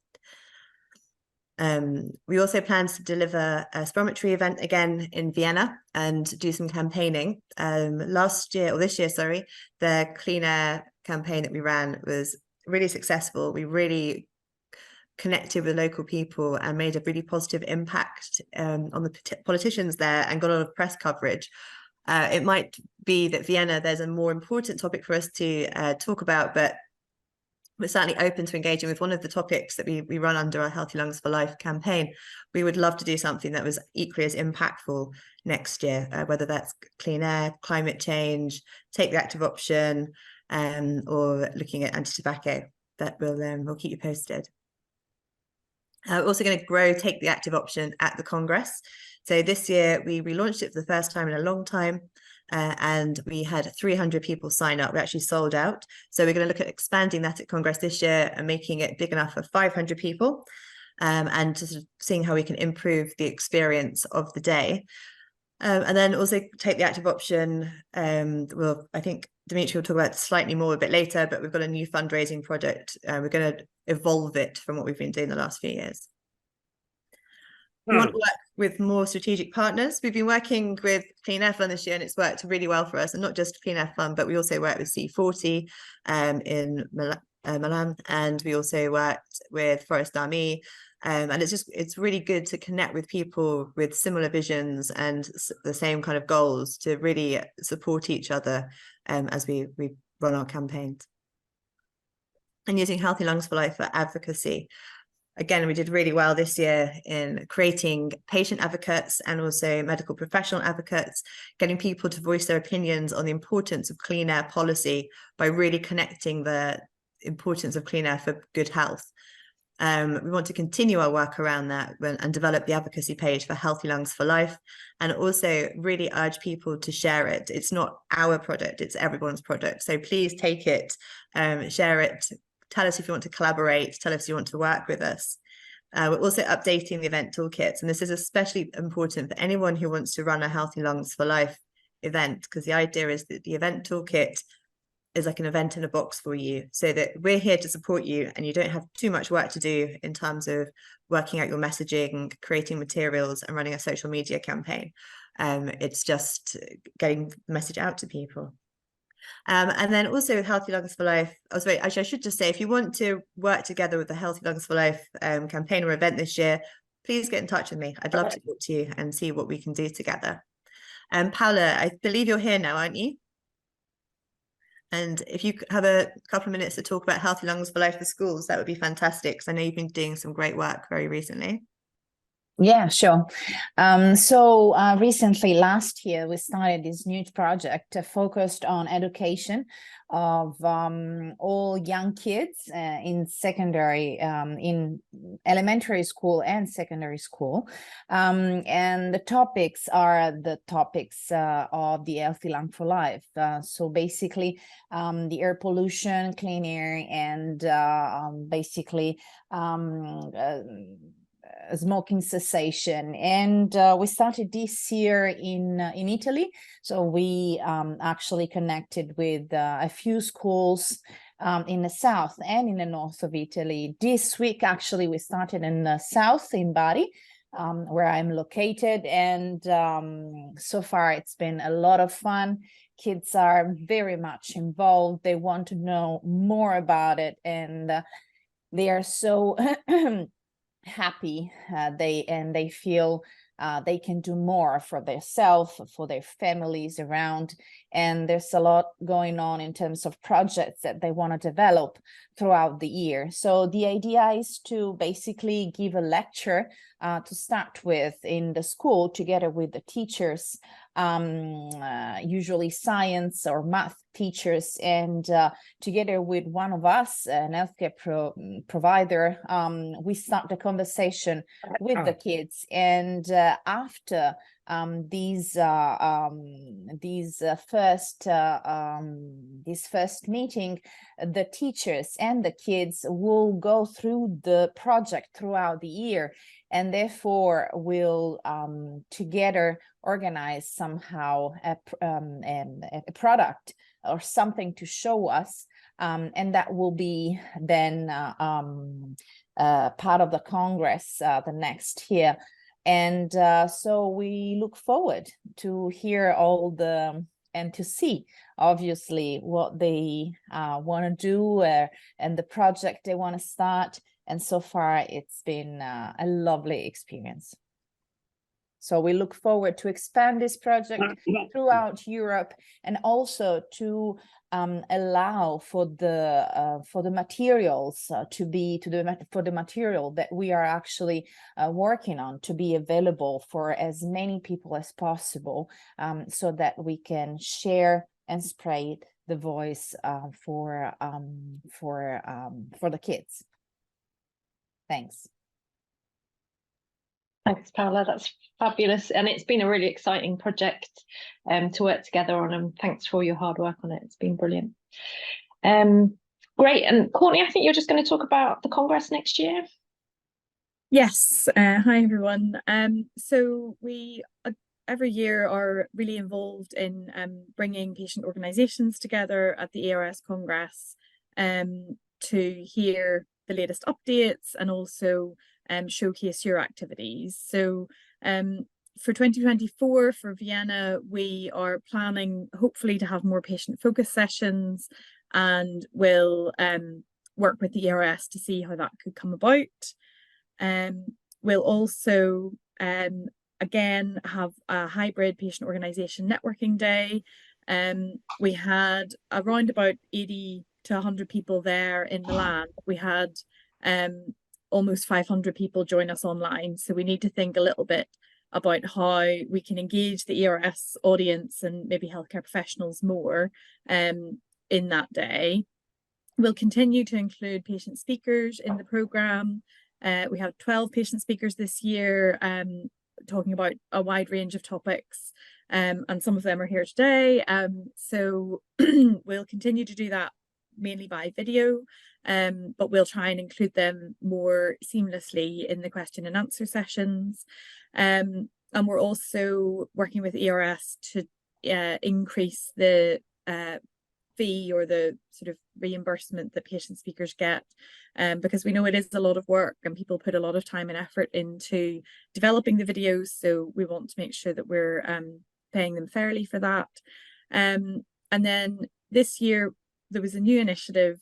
We also plan to deliver a spirometry event again in Vienna and do some campaigning. This year, the Clean Air campaign that we ran was really successful. We really connected with local people and made a really positive impact on the politicians there and got a lot of press coverage. It might be that Vienna, there's a more important topic for us to talk about, but we're certainly open to engaging with one of the topics that we run under our Healthy Lungs for Life campaign. We would love to do something that was equally as impactful next year, whether that's clean air, climate change, take the active option, or looking at anti-tobacco. That we'll keep you posted. We're also going to grow Take the Active option at the Congress. So this year we relaunched it for the first time in a long time, and we had 300 people sign up. We actually sold out. So we're going to look at expanding that at Congress this year and making it big enough for 500 people, and just seeing how we can improve the experience of the day. And then also Take the Active option. Well, I think Dimitri will talk about it slightly more a bit later, but we've got a new fundraising project. We're going to evolve it from what we've been doing the last few years. We want to work with more strategic partners. We've been working with Clean Air Fund this year, and it's worked really well for us. And not just Clean Air Fund, but we also work with C40 in Milan, and we also worked with Forest Army. And it's really good to connect with people with similar visions and the same kind of goals to really support each other as we run our campaigns. And using Healthy Lungs for Life for advocacy. Again, we did really well this year in creating patient advocates and also medical professional advocates, getting people to voice their opinions on the importance of clean air policy by really connecting the importance of clean air for good health. We want to continue our work around that and develop the advocacy page for Healthy Lungs for Life, and also really urge people to share it. It's not our product, it's everyone's product. So please take it, share it. Tell us if you want to collaborate, tell us if you want to work with us. We're also updating the event toolkits, and this is especially important for anyone who wants to run a Healthy Lungs for Life event, because the idea is that the event toolkit is like an event in a box for you, so that we're here to support you and you don't have too much work to do in terms of working out your messaging, creating materials and running a social media campaign. It's just getting the message out to people. And then also with Healthy Lungs for Life, actually I should just say, if you want to work together with the Healthy Lungs for Life campaign or event this year, please get in touch with me. I'd love to talk to you and see what we can do together. Paula, I believe you're here now, aren't you? And if you have a couple of minutes to talk about Healthy Lungs for Life for schools, that would be fantastic, because I know you've been doing some great work very recently. Yeah, sure. Recently, last year, we started this new project focused on education of all young kids in secondary, in elementary school and secondary school. And the topics are the topics of the Healthy Lung for Life. So basically, the air pollution, clean air, and basically smoking cessation. And we started this year in Italy. So we actually connected with a few schools in the south and in the north of Italy. This week, actually, we started in the south in Bari, where I'm located. And so far, it's been a lot of fun. Kids are very much involved. They want to know more about it. And they are so happy. They feel they can do more for themselves, for their families around. And there's a lot going on in terms of projects that they want to develop throughout the year. So the idea is to basically give a lecture to start with in the school together with the teachers, usually science or math teachers, and together with one of us, an healthcare provider, we start the conversation with the kids. And after this first meeting, the teachers and the kids will go through the project throughout the year, and therefore will together organize somehow a product or something to show us, and that will be then part of the Congress the next year. And so we look forward to hear all the and to see obviously what they want to do and the project they want to start. And so far it's been a lovely experience. So we look forward to expand this project throughout Europe, and also to allow for the materials for the material that we are actually working on to be available for as many people as possible, so that we can share and spread the voice for the kids. Thanks. Thanks, Paola. That's fabulous. And it's been a really exciting project to work together on, and thanks for all your hard work on it. It's been brilliant. Great. And Courtney, I think you're just going to talk about the Congress next year. Yes. Hi, everyone. So we every year are really involved in bringing patient organisations together at the ARS Congress to hear the latest updates and also showcase your activities. So for 2024 for Vienna, we are planning hopefully to have more patient focus sessions, and we'll work with the ERS to see how that could come about. We'll also again have a hybrid patient organisation networking day. We had around about 80 to 100 people there in Milan. We had almost 500 people join us online. So we need to think a little bit about how we can engage the ERS audience and maybe healthcare professionals more in that day. We'll continue to include patient speakers in the programme. We have 12 patient speakers this year, talking about a wide range of topics, and some of them are here today. So we'll continue to do that mainly by video, but we'll try and include them more seamlessly in the question and answer sessions. And we're also working with ERS to increase the fee or the sort of reimbursement that patient speakers get, because we know it is a lot of work and people put a lot of time and effort into developing the videos, so we want to make sure that we're paying them fairly for that. And then this year there was a new initiative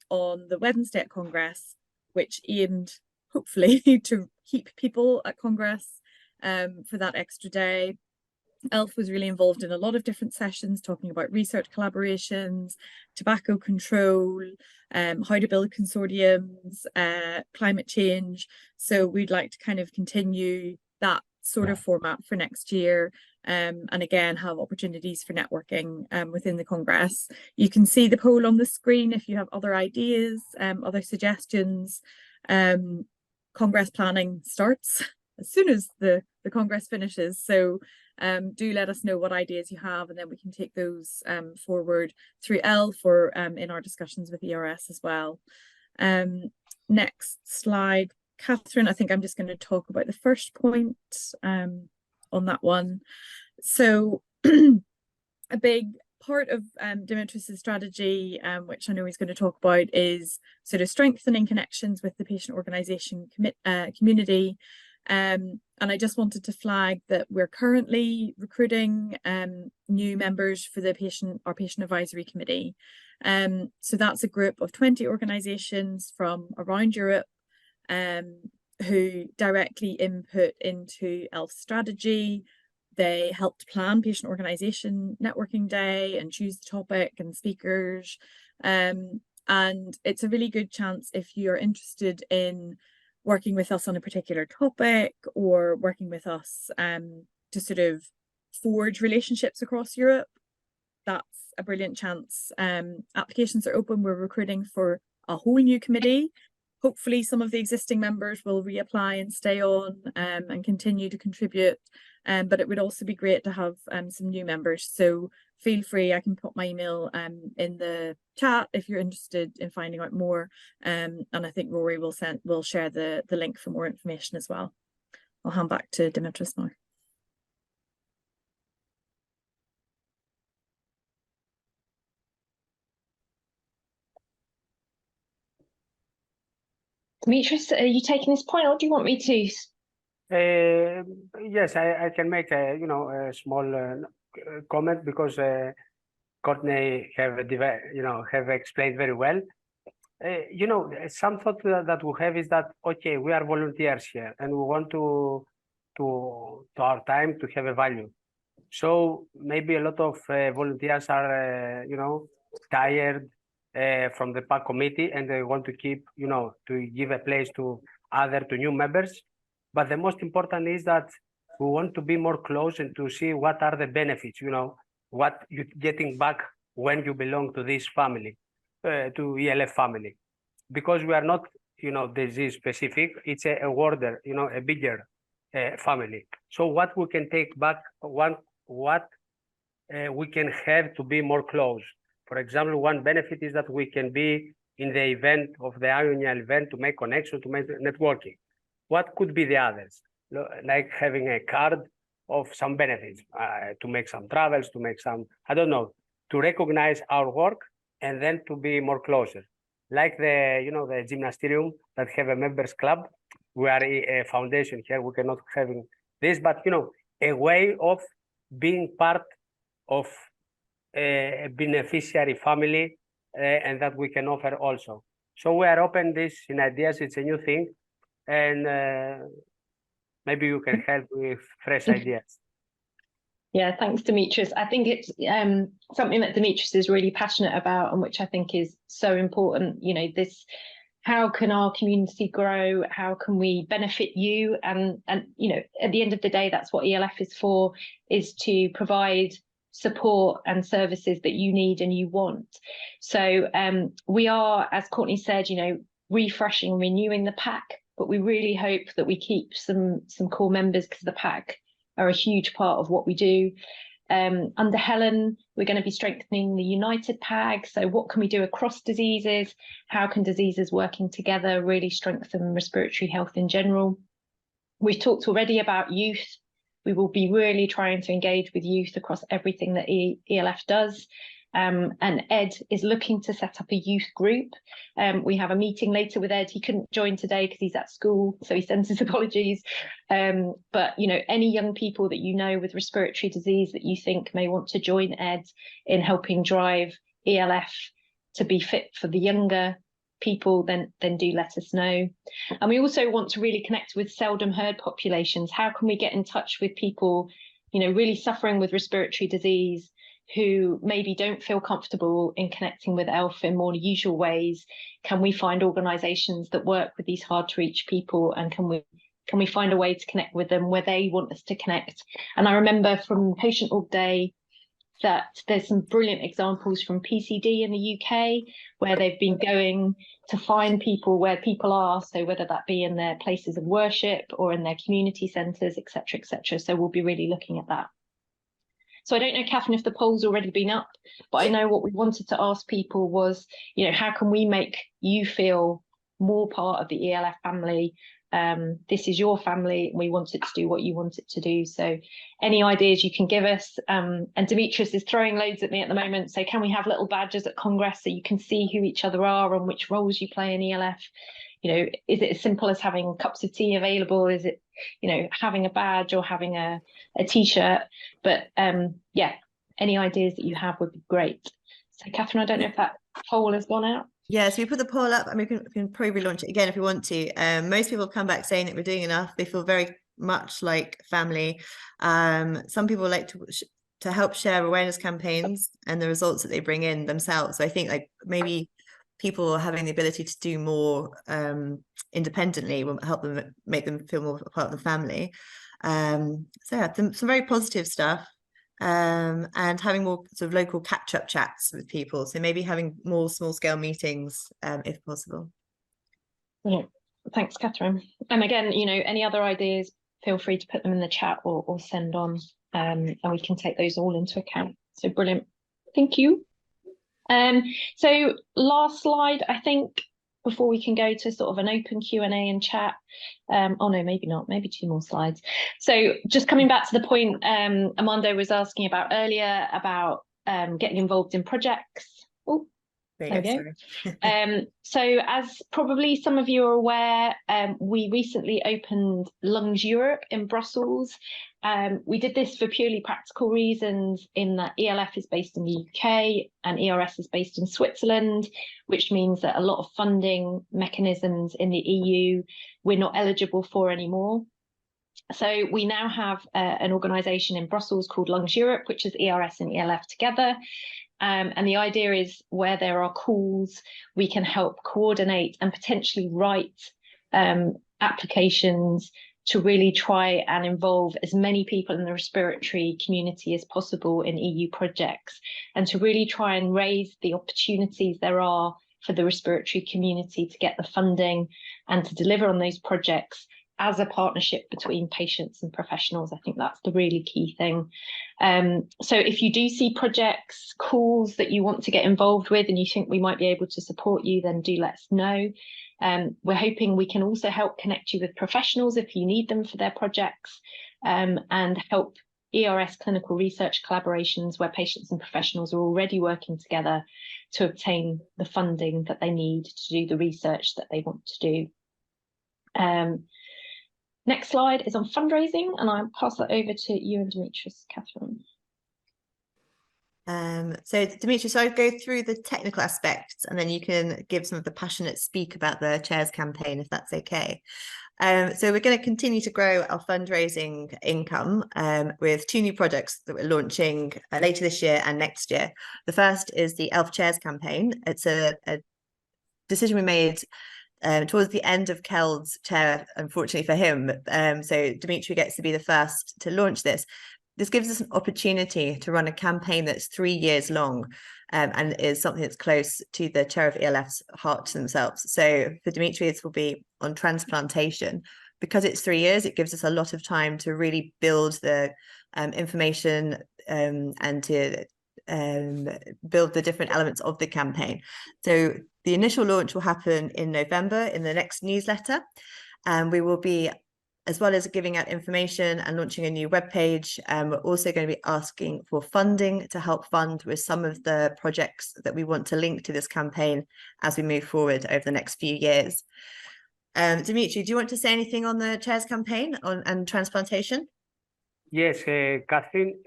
on the Wednesday at Congress, which aimed hopefully to keep people at Congress for that extra day. ELF was really involved in a lot of different sessions talking about research collaborations, tobacco control, how to build consortiums, climate change. So we'd like to kind of continue that sort of format for next year, and again have opportunities for networking within the Congress. You can see the poll on the screen if you have other ideas, other suggestions. Congress planning starts as soon as the Congress finishes, so do let us know what ideas you have, and then we can take those forward through ELF or in our discussions with ERS as well. Next slide, Catherine, I think I'm just going to talk about the first point on that one. So a big part of Dimitris's strategy, which I know he's going to talk about, is sort of strengthening connections with the patient organisation community. And I just wanted to flag that we're currently recruiting new members for our patient advisory committee. So that's a group of 20 organisations from around Europe who directly input into ELF strategy. They helped plan patient organisation networking day and choose the topic and speakers. And it's a really good chance if you're interested in working with us on a particular topic or working with us to sort of forge relationships across Europe. That's a brilliant chance. Applications are open. We're recruiting for a whole new committee. Hopefully some of the existing members will reapply and stay on and continue to contribute. But it would also be great to have some new members. So feel free, I can put my email in the chat if you're interested in finding out more. And I think Rory will share the link for more information as well. I'll hand back to Dimitris now. Dimitris, are you taking this point, or do you want me to? Yes, I can make a small comment, because Courtney have explained very well. Some thought that we have is that, okay, we are volunteers here and we want to our time to have a value. So maybe a lot of volunteers are tired from the PAC committee, and they want to keep to give a place to new members. But the most important is that we want to be more close and to see what are the benefits, what you're getting back when you belong to this family, to ELF family. Because we are not, disease specific, it's a wider, a bigger family. So what we can take back, what we can have to be more close. For example, one benefit is that we can be in the event of the annual event to make connection, to make networking. What could be the others? Like having a card of some benefits, to make some travels, to make some, I don't know, to recognize our work and then to be more closer. Like the, the gymnasium that have a members club. We are a foundation here, we cannot having this, but a way of being part of a beneficiary family, and that we can offer also. So we are open this in ideas, it's a new thing, and maybe you can help with fresh ideas. Yeah, thanks, Dimitris. I think it's something that Dimitris is really passionate about, and which I think is so important. This, how can our community grow? How can we benefit you? And at the end of the day, that's what ELF is for, is to provide support and services that you need and you want. So we are, as Courtney said, refreshing, renewing the PAC, but we really hope that we keep some core members, because the PAC are a huge part of what we do. Under Helen, we're going to be strengthening the United PAG. So what can we do across diseases? How can diseases working together really strengthen respiratory health in general? We've talked already about youth. We will be really trying to engage with youth across everything that ELF does. And Ed is looking to set up a youth group. We have a meeting later with Ed. He couldn't join today because he's at school, so he sends his apologies. But any young people that with respiratory disease that you think may want to join Ed in helping drive ELF to be fit for the younger people, then do let us know. And we also want to really connect with seldom heard populations. How can we get in touch with people really suffering with respiratory disease, who maybe don't feel comfortable in connecting with ELF in more usual ways? Can we find organisations that work with these hard to reach people, and can we find a way to connect with them where they want us to connect? And I remember from Patient Org Day that there's some brilliant examples from PCD in the UK where they've been going to find people where people are, so whether that be in their places of worship or in their community centres, etc., etc. So we'll be really looking at that. So I don't know, Catherine, if the poll's already been up, but I know what we wanted to ask people was, how can we make you feel more part of the ELF family? this is your family. We want it to do what you want it to do. So any ideas you can give us. And Demetrius is throwing loads at me at the moment. So can we have little badges at Congress so you can see who each other are and which roles you play in ELF? You know, is it as simple as having cups of tea available? Is it, you know, having a badge or having a t-shirt? But yeah, any ideas that you have would be great. So Catherine, I don't know if that poll has gone out. Yeah, so we put the poll up. I mean, we can probably relaunch it again if we want to. Most people come back saying that we're doing enough. They feel very much like family. Some people like to help share awareness campaigns and the results that they bring in themselves. So I think like maybe people having the ability to do more independently will help them, make them feel more part of the family. So yeah, some very positive stuff. And having more sort of local catch-up chats with people. So maybe having more small-scale meetings, if possible. Yeah, thanks, Catherine. And again, you know, any other ideas, feel free to put them in the chat or send on, and we can take those all into account. So brilliant. Thank you. So last slide, I think, before we can go to sort of an open Q&A and chat. Oh no, maybe not, maybe 2 more slides. So just coming back to the point Armando was asking about earlier about getting involved in projects. Oh, there we go. So as probably some of you are aware, we recently opened Lungs Europe in Brussels. We did this for purely practical reasons, in that ELF is based in the UK and ERS is based in Switzerland, which means that a lot of funding mechanisms in the EU we're not eligible for anymore. So we now have an organisation in Brussels called Lungs Europe, which is ERS and ELF together. And the idea is, where there are calls, we can help coordinate and potentially write applications to really try and involve as many people in the respiratory community as possible in EU projects, and to really try and raise the opportunities there are for the respiratory community to get the funding and to deliver on those projects as a partnership between patients and professionals. I think that's the really key thing. So if you do see projects, calls that you want to get involved with and you think we might be able to support you, then do let us know. We're hoping we can also help connect you with professionals if you need them for their projects, and help ERS clinical research collaborations where patients and professionals are already working together to obtain the funding that they need to do the research that they want to do. Next slide is on fundraising, and I'll pass that over to you and Demetrius, Catherine. So Demetrius, I'll go through the technical aspects and then you can give some of the passionate speak about the Chairs campaign, if that's okay. So we're going to continue to grow our fundraising income with 2 new products that we're launching later this year and next year. The first is the ELF Chairs campaign. It's a decision we made towards the end of Keld's chair, unfortunately for him. So Dimitri gets to be the first to launch this. This gives us an opportunity to run a campaign that's 3 years long, and is something that's close to the chair of ELF's heart themselves. So for Dimitri, this will be on transplantation. Because it's 3 years, it gives us a lot of time to really build the information and to build the different elements of the campaign. So the initial launch will happen in November in the next newsletter, and we will be, as well as giving out information and launching a new webpage, we're also going to be asking for funding to help fund with some of the projects that we want to link to this campaign as we move forward over the next few years. Dimitri, do you want to say anything on the Chairs campaign and transplantation? Yes, Catherine,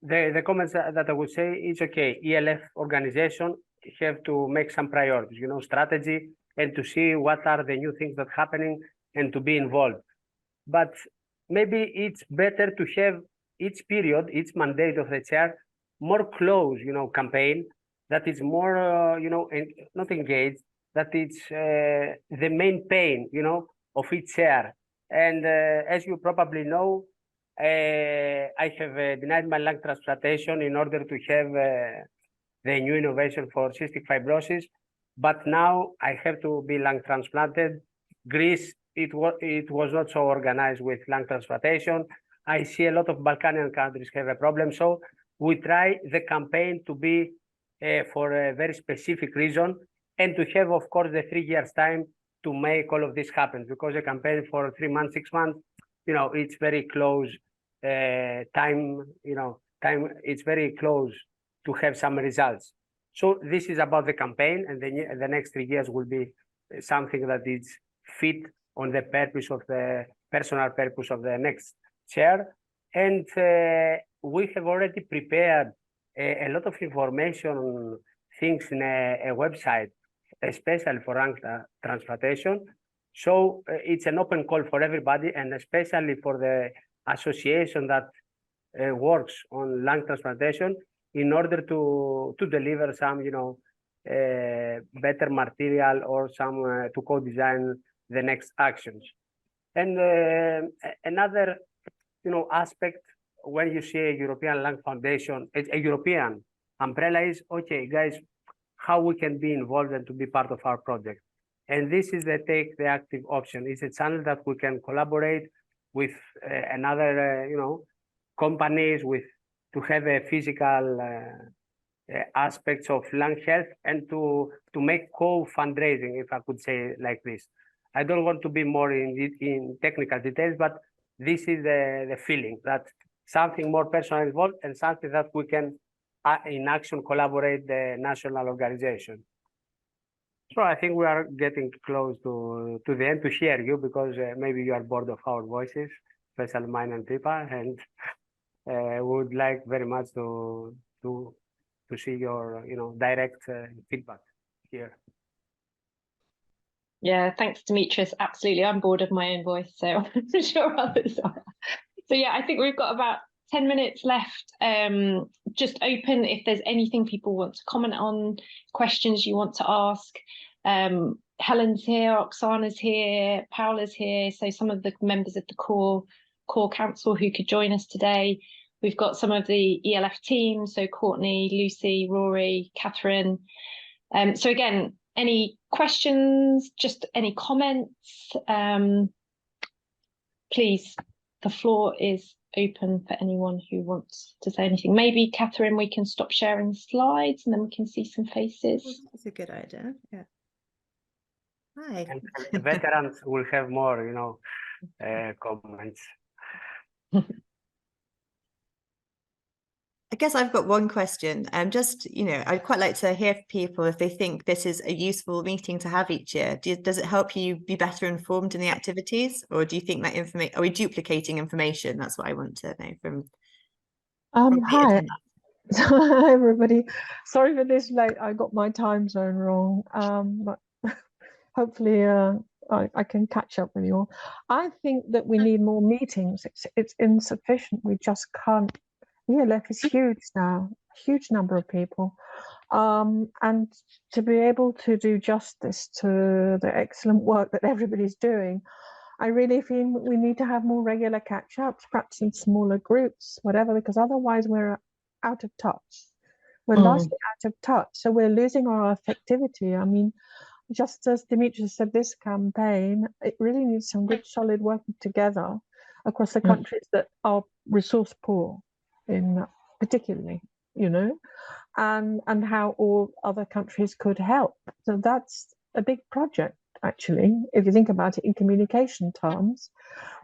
the comments that I would say is, okay, ELF organization have to make some priorities, you know, strategy, and to see what are the new things that are happening and to be involved. But maybe it's better to have each period, each mandate of the chair more close, you know, campaign that is more, you know, not engaged, that it's the main pain, you know, of each chair. And as you probably know, I have denied my lung transplantation in order to have the new innovation for cystic fibrosis, but now I have to be lung transplanted. Greece, it was not so organized with lung transplantation. I see a lot of Balkanian countries have a problem, so we try the campaign to be for a very specific reason, and to have, of course, the 3 years time to make all of this happen, because a campaign for 3 months, 6 months, it's very close time, it's very close to have some results. So this is about the campaign, and the next 3 years will be something that is fit on the purpose of the personal purpose of the next chair. And we have already prepared a lot of information, things in a website, especially for lung transplantation. So it's an open call for everybody, and especially for the association that works on lung transplantation, in order to deliver some, better material, or some to co-design the next actions. And another, aspect when you see a European Lung Foundation, a European umbrella, is, okay, guys, how we can be involved and to be part of our project. And this is the Take the Active option. It's a channel that we can collaborate with another, companies, to have a physical aspects of lung health, and to make co-fundraising, if I could say like this. I don't want to be more in technical details, but this is the feeling that something more personal involved, and something that we can in action collaborate the national organization. So I think we are getting close to the end to hear you, because maybe you are bored of our voices, especially mine and Pippa, and would like very much to see your direct feedback here. Yeah, thanks, Dimitris. Absolutely, I'm bored of my own voice, so I'm sure others are. So yeah, I think we've got about 10 minutes left. Just open if there's anything people want to comment on, questions you want to ask. Helen's here, Oksana's here, Paula's here. So some of the members of the core council who could join us today. We've got some of the ELF team, so Courtney, Lucy, Rory, Catherine. So again, any questions, just any comments, please, the floor is open for anyone who wants to say anything. Maybe, Catherine, we can stop sharing slides and then we can see some faces. That's a good idea. Yeah. Hi. And the veterans will have more, comments. I guess I've got one question. Just, I'd quite like to hear from people if they think this is a useful meeting to have each year. Does it help you be better informed in the activities, or do you think that information, are we duplicating information? That's what I want to know from hi. Hi, everybody. Sorry for this late. I got my time zone wrong. But hopefully I can catch up with you all. I think that we need more meetings. It's insufficient. We just can't. ELF is huge now, huge number of people. And to be able to do justice to the excellent work that everybody's doing, I really feel we need to have more regular catch-ups, perhaps in smaller groups, whatever, because otherwise we're out of touch. We're largely out of touch, so we're losing our effectivity. I mean, just as Dimitris said, this campaign, it really needs some good solid working together across the countries that are resource poor, in particularly, and how all other countries could help. So that's a big project, actually, if you think about it in communication terms.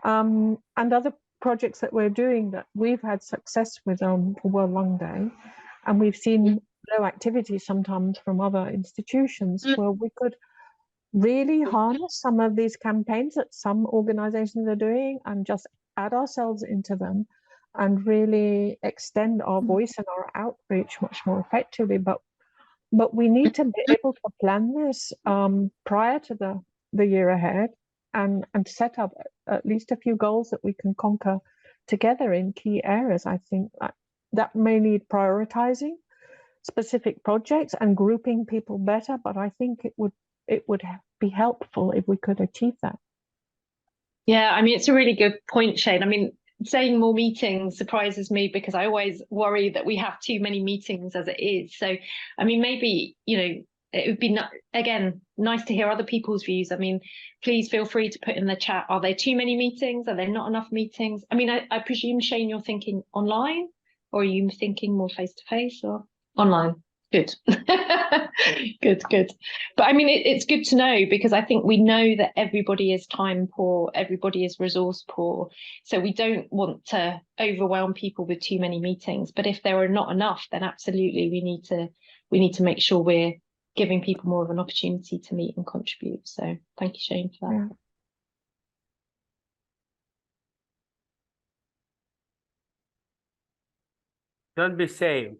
And other projects that we're doing that we've had success with for World Lung Day, and we've seen low activity sometimes from other institutions, where we could really harness some of these campaigns that some organizations are doing and just add ourselves into them and really extend our voice and our outreach much more effectively. But we need to be able to plan this prior to the year ahead, and set up at least a few goals that we can conquer together in key areas. I think that may need prioritizing specific projects and grouping people better, but I think it would be helpful if we could achieve that. Yeah, I mean, it's a really good point, Shane. I mean, saying more meetings surprises me, because I always worry that we have too many meetings as it is. So, I mean, maybe, it would be, again, nice to hear other people's views. I mean, please feel free to put in the chat, are there too many meetings? Are there not enough meetings? I mean, I presume, Shane, you're thinking online, or are you thinking more face-to-face or online? Good. Good. But I mean, it's good to know, because I think we know that everybody is time poor, everybody is resource poor. So we don't want to overwhelm people with too many meetings. But if there are not enough, then absolutely we need to make sure we're giving people more of an opportunity to meet and contribute. So thank you, Shane, for that. Yeah. Don't be shame.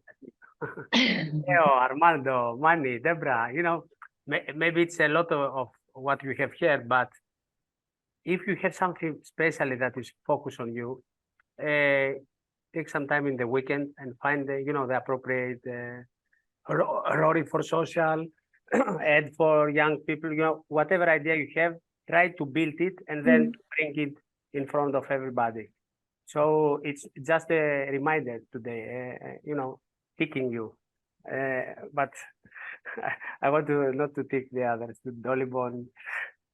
Leo, Armando, Manny, Debra, maybe it's a lot of what we have heard, but if you have something specially that is focused on you, take some time in the weekend and find the appropriate Rory for social, and for young people, whatever idea you have, try to build it and then bring it in front of everybody. So it's just a reminder today, picking you. But I want to not to tick the others, to Dolibon,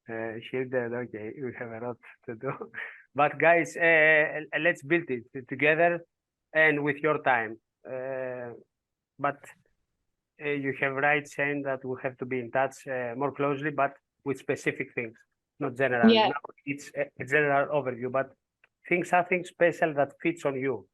Shielded, okay, we have a lot to do. But guys, let's build it together and with your time. But you have right saying that we have to be in touch more closely, but with specific things, not general. Yeah. Now it's a general overview, but something special that fits on you.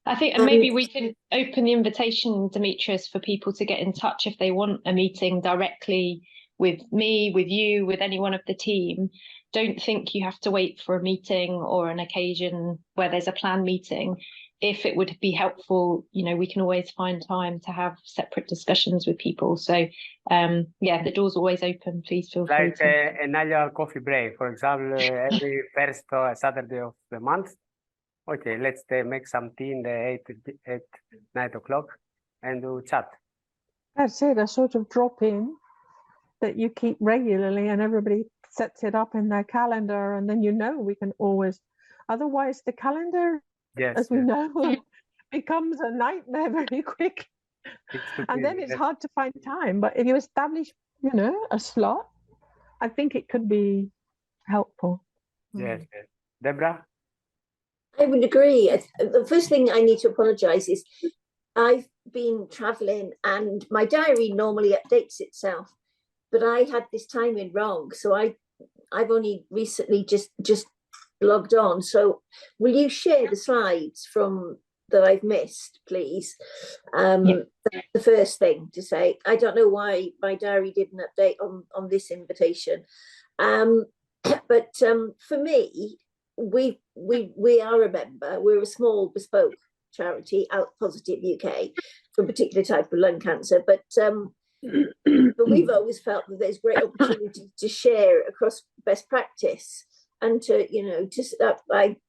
I think, and maybe we can open the invitation, Demetrius, for people to get in touch if they want a meeting directly with me, with you, with any one of the team. Don't think you have to wait for a meeting or an occasion where there's a planned meeting. If it would be helpful, we can always find time to have separate discussions with people. So, yeah, the door's always open. Please feel free Like to. an annual coffee break, for example, every first Saturday of the month. Okay, let's make some tea in the 9 o'clock and do chat. That's it, a sort of drop in that you keep regularly and everybody sets it up in their calendar, and then we can always, otherwise the calendar, as we know, becomes a nightmare very quick. And then it's hard to find time. But if you establish, a slot, I think it could be helpful. Yes. Debra? I would agree. The first thing I need to apologise is I've been travelling and my diary normally updates itself, but I had this timing wrong. So I've only recently just logged on. So will you share the slides that I've missed, please? That's the first thing to say. I don't know why my diary didn't update on this invitation. But for me, we are a member. We're a small bespoke charity, Out Positive UK, for a particular type of lung cancer. But we've always felt that there's great opportunity to share across best practice and to,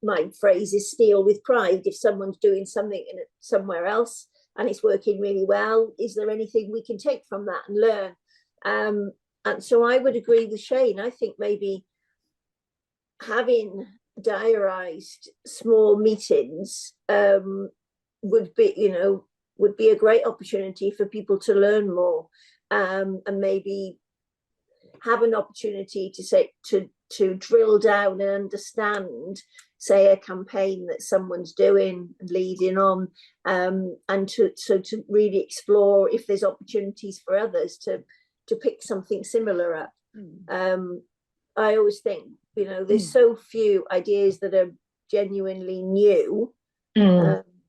my phrase is steal with pride. If someone's doing something somewhere else and it's working really well, is there anything we can take from that and learn? And so I would agree with Shane. I think maybe having diarised small meetings would be a great opportunity for people to learn more, and maybe have an opportunity to drill down and understand, say, a campaign that someone's doing and leading on, and to really explore if there's opportunities for others to pick something similar up. I always think, there's so few ideas that are genuinely new.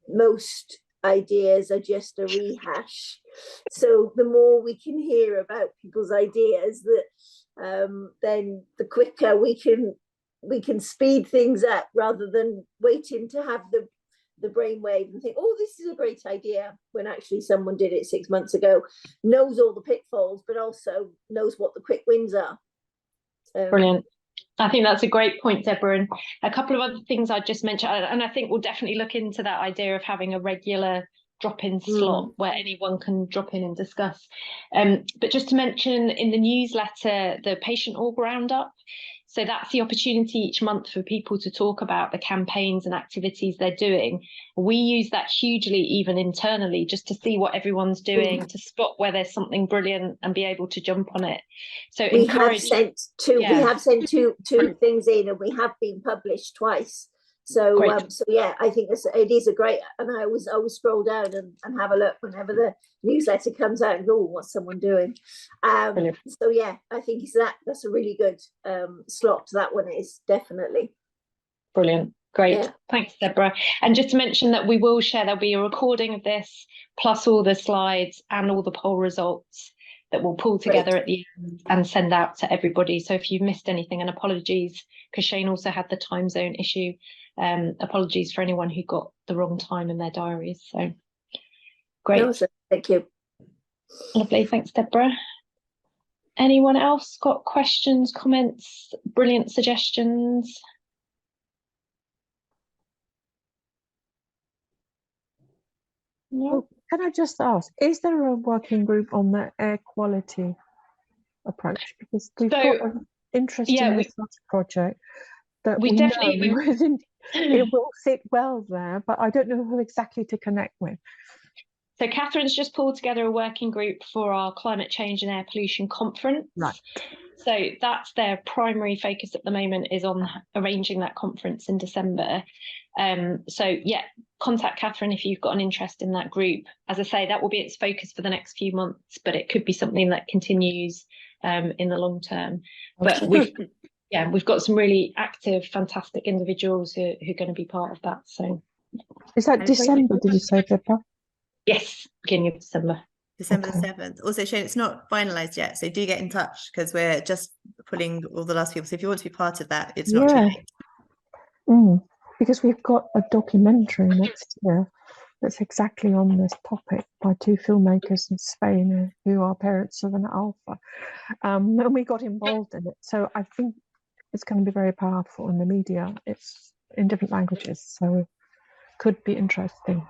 Most ideas are just a rehash. So the more we can hear about people's ideas, then the quicker we can speed things up, rather than waiting to have the brainwave and think, oh, this is a great idea, when actually someone did it 6 months ago, knows all the pitfalls, but also knows what the quick wins are. Brilliant. I think that's a great point, Deborah. And a couple of other things I'd just mentioned, and I think we'll definitely look into that idea of having a regular drop-in slot where anyone can drop in and discuss. But just to mention, in the newsletter, the patient org roundup. So that's the opportunity each month for people to talk about the campaigns and activities they're doing. We use that hugely, even internally, just to see what everyone's doing, to spot where there's something brilliant and be able to jump on it. So we have sent two things in, and we have been published twice. So Great. so yeah, I think it is a great, and I always scroll down and have a look whenever the newsletter comes out and go, oh, what's someone doing? So yeah, I think that's a really good slot. That one is definitely. Brilliant. Great. Yeah. Thanks, Deborah. And just to mention that we will share, there'll be a recording of this, plus all the slides and all the poll results that we'll pull together at the end and send out to everybody. So if you've missed anything, and apologies, because Shane also had the time zone issue, apologies for anyone who got the wrong time in their diaries. So great. No, thank you. Lovely. Thanks, Deborah. Anyone else got questions, comments, brilliant suggestions? No. Oh, can I just ask, is there a working group on the air quality approach? Because we've got an interesting research project that we know it will fit well there, but I don't know who exactly to connect with. So Catherine's just pulled together a working group for our climate change and air pollution conference. Right. So that's their primary focus at the moment, is on arranging that conference in December. So yeah, contact Catherine if you've got an interest in that group. As I say, that will be its focus for the next few months, but it could be something that continues in the long term. But we've got some really active, fantastic individuals who are going to be part of that. So is that December, did you say, Deborah? Yes, beginning of December. December the 7th. Also, Shane, it's not finalised yet, so do get in touch, because we're just pulling all the last people. So if you want to be part of that, it's not too late. Because we've got a documentary next year that's exactly on this topic by two filmmakers in Spain who are parents of an alpha. And we got involved in it. So I think it's going to be very powerful in the media. It's in different languages, so could be interesting.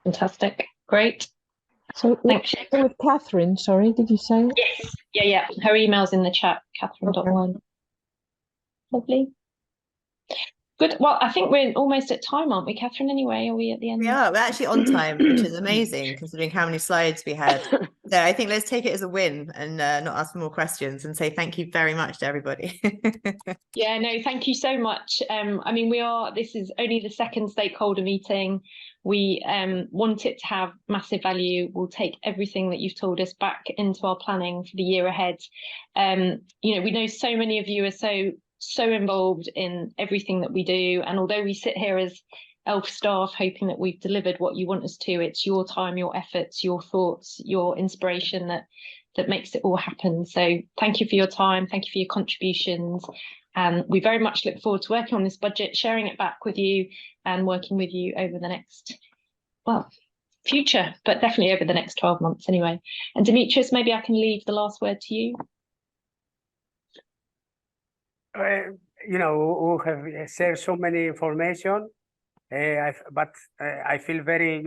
Fantastic. Great. So thanks. With Catherine, sorry, did you say? Yes. Yeah. Her email's in the chat, Catherine.1. Lovely. Good. Well, I think we're almost at time, aren't we, Catherine? Anyway, are we at the end? We are. We're actually on time, which is amazing considering how many slides we had. So I think let's take it as a win and not ask for more questions, and say thank you very much to everybody. Yeah, no, thank you so much. I mean, this is only the second stakeholder meeting. We want it to have massive value. We'll take everything that you've told us back into our planning for the year ahead. We know so many of you are so involved in everything that we do, and although we sit here as ELF staff hoping that we've delivered what you want us to, it's your time, your efforts, your thoughts, your inspiration that makes it all happen. So thank you for your time, thank you for your contributions, and we very much look forward to working on this budget, sharing it back with you, and working with you over the next future, but definitely over the next 12 months anyway. And Demetrius, maybe I can leave the last word to you. We have shared so many information, but I feel very,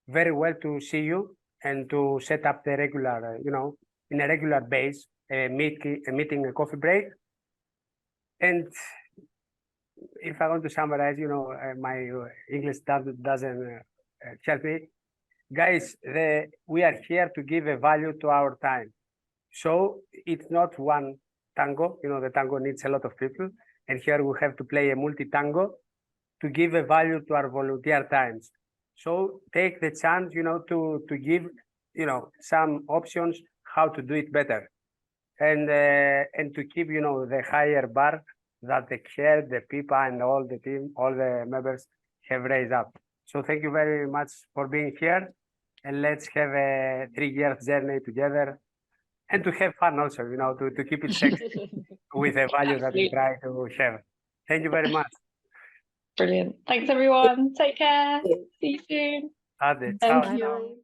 very well to see you and to set up the regular, in a regular base, meeting, a coffee break. And if I want to summarize, my English doesn't help me. Guys, we are here to give a value to our time. So it's not one tango, the tango needs a lot of people, and here we have to play a multi-tango to give a value to our volunteer times. So take the chance, to give, some options how to do it better, and to keep, the higher bar that the chair, the people, and all the team, all the members have raised up. So thank you very much for being here, and let's have a 3-year journey together. And to have fun also, to keep it sexy with the value that we try to have. Thank you very much. Brilliant. Thanks, everyone. Take care. See you soon. Thank you. you.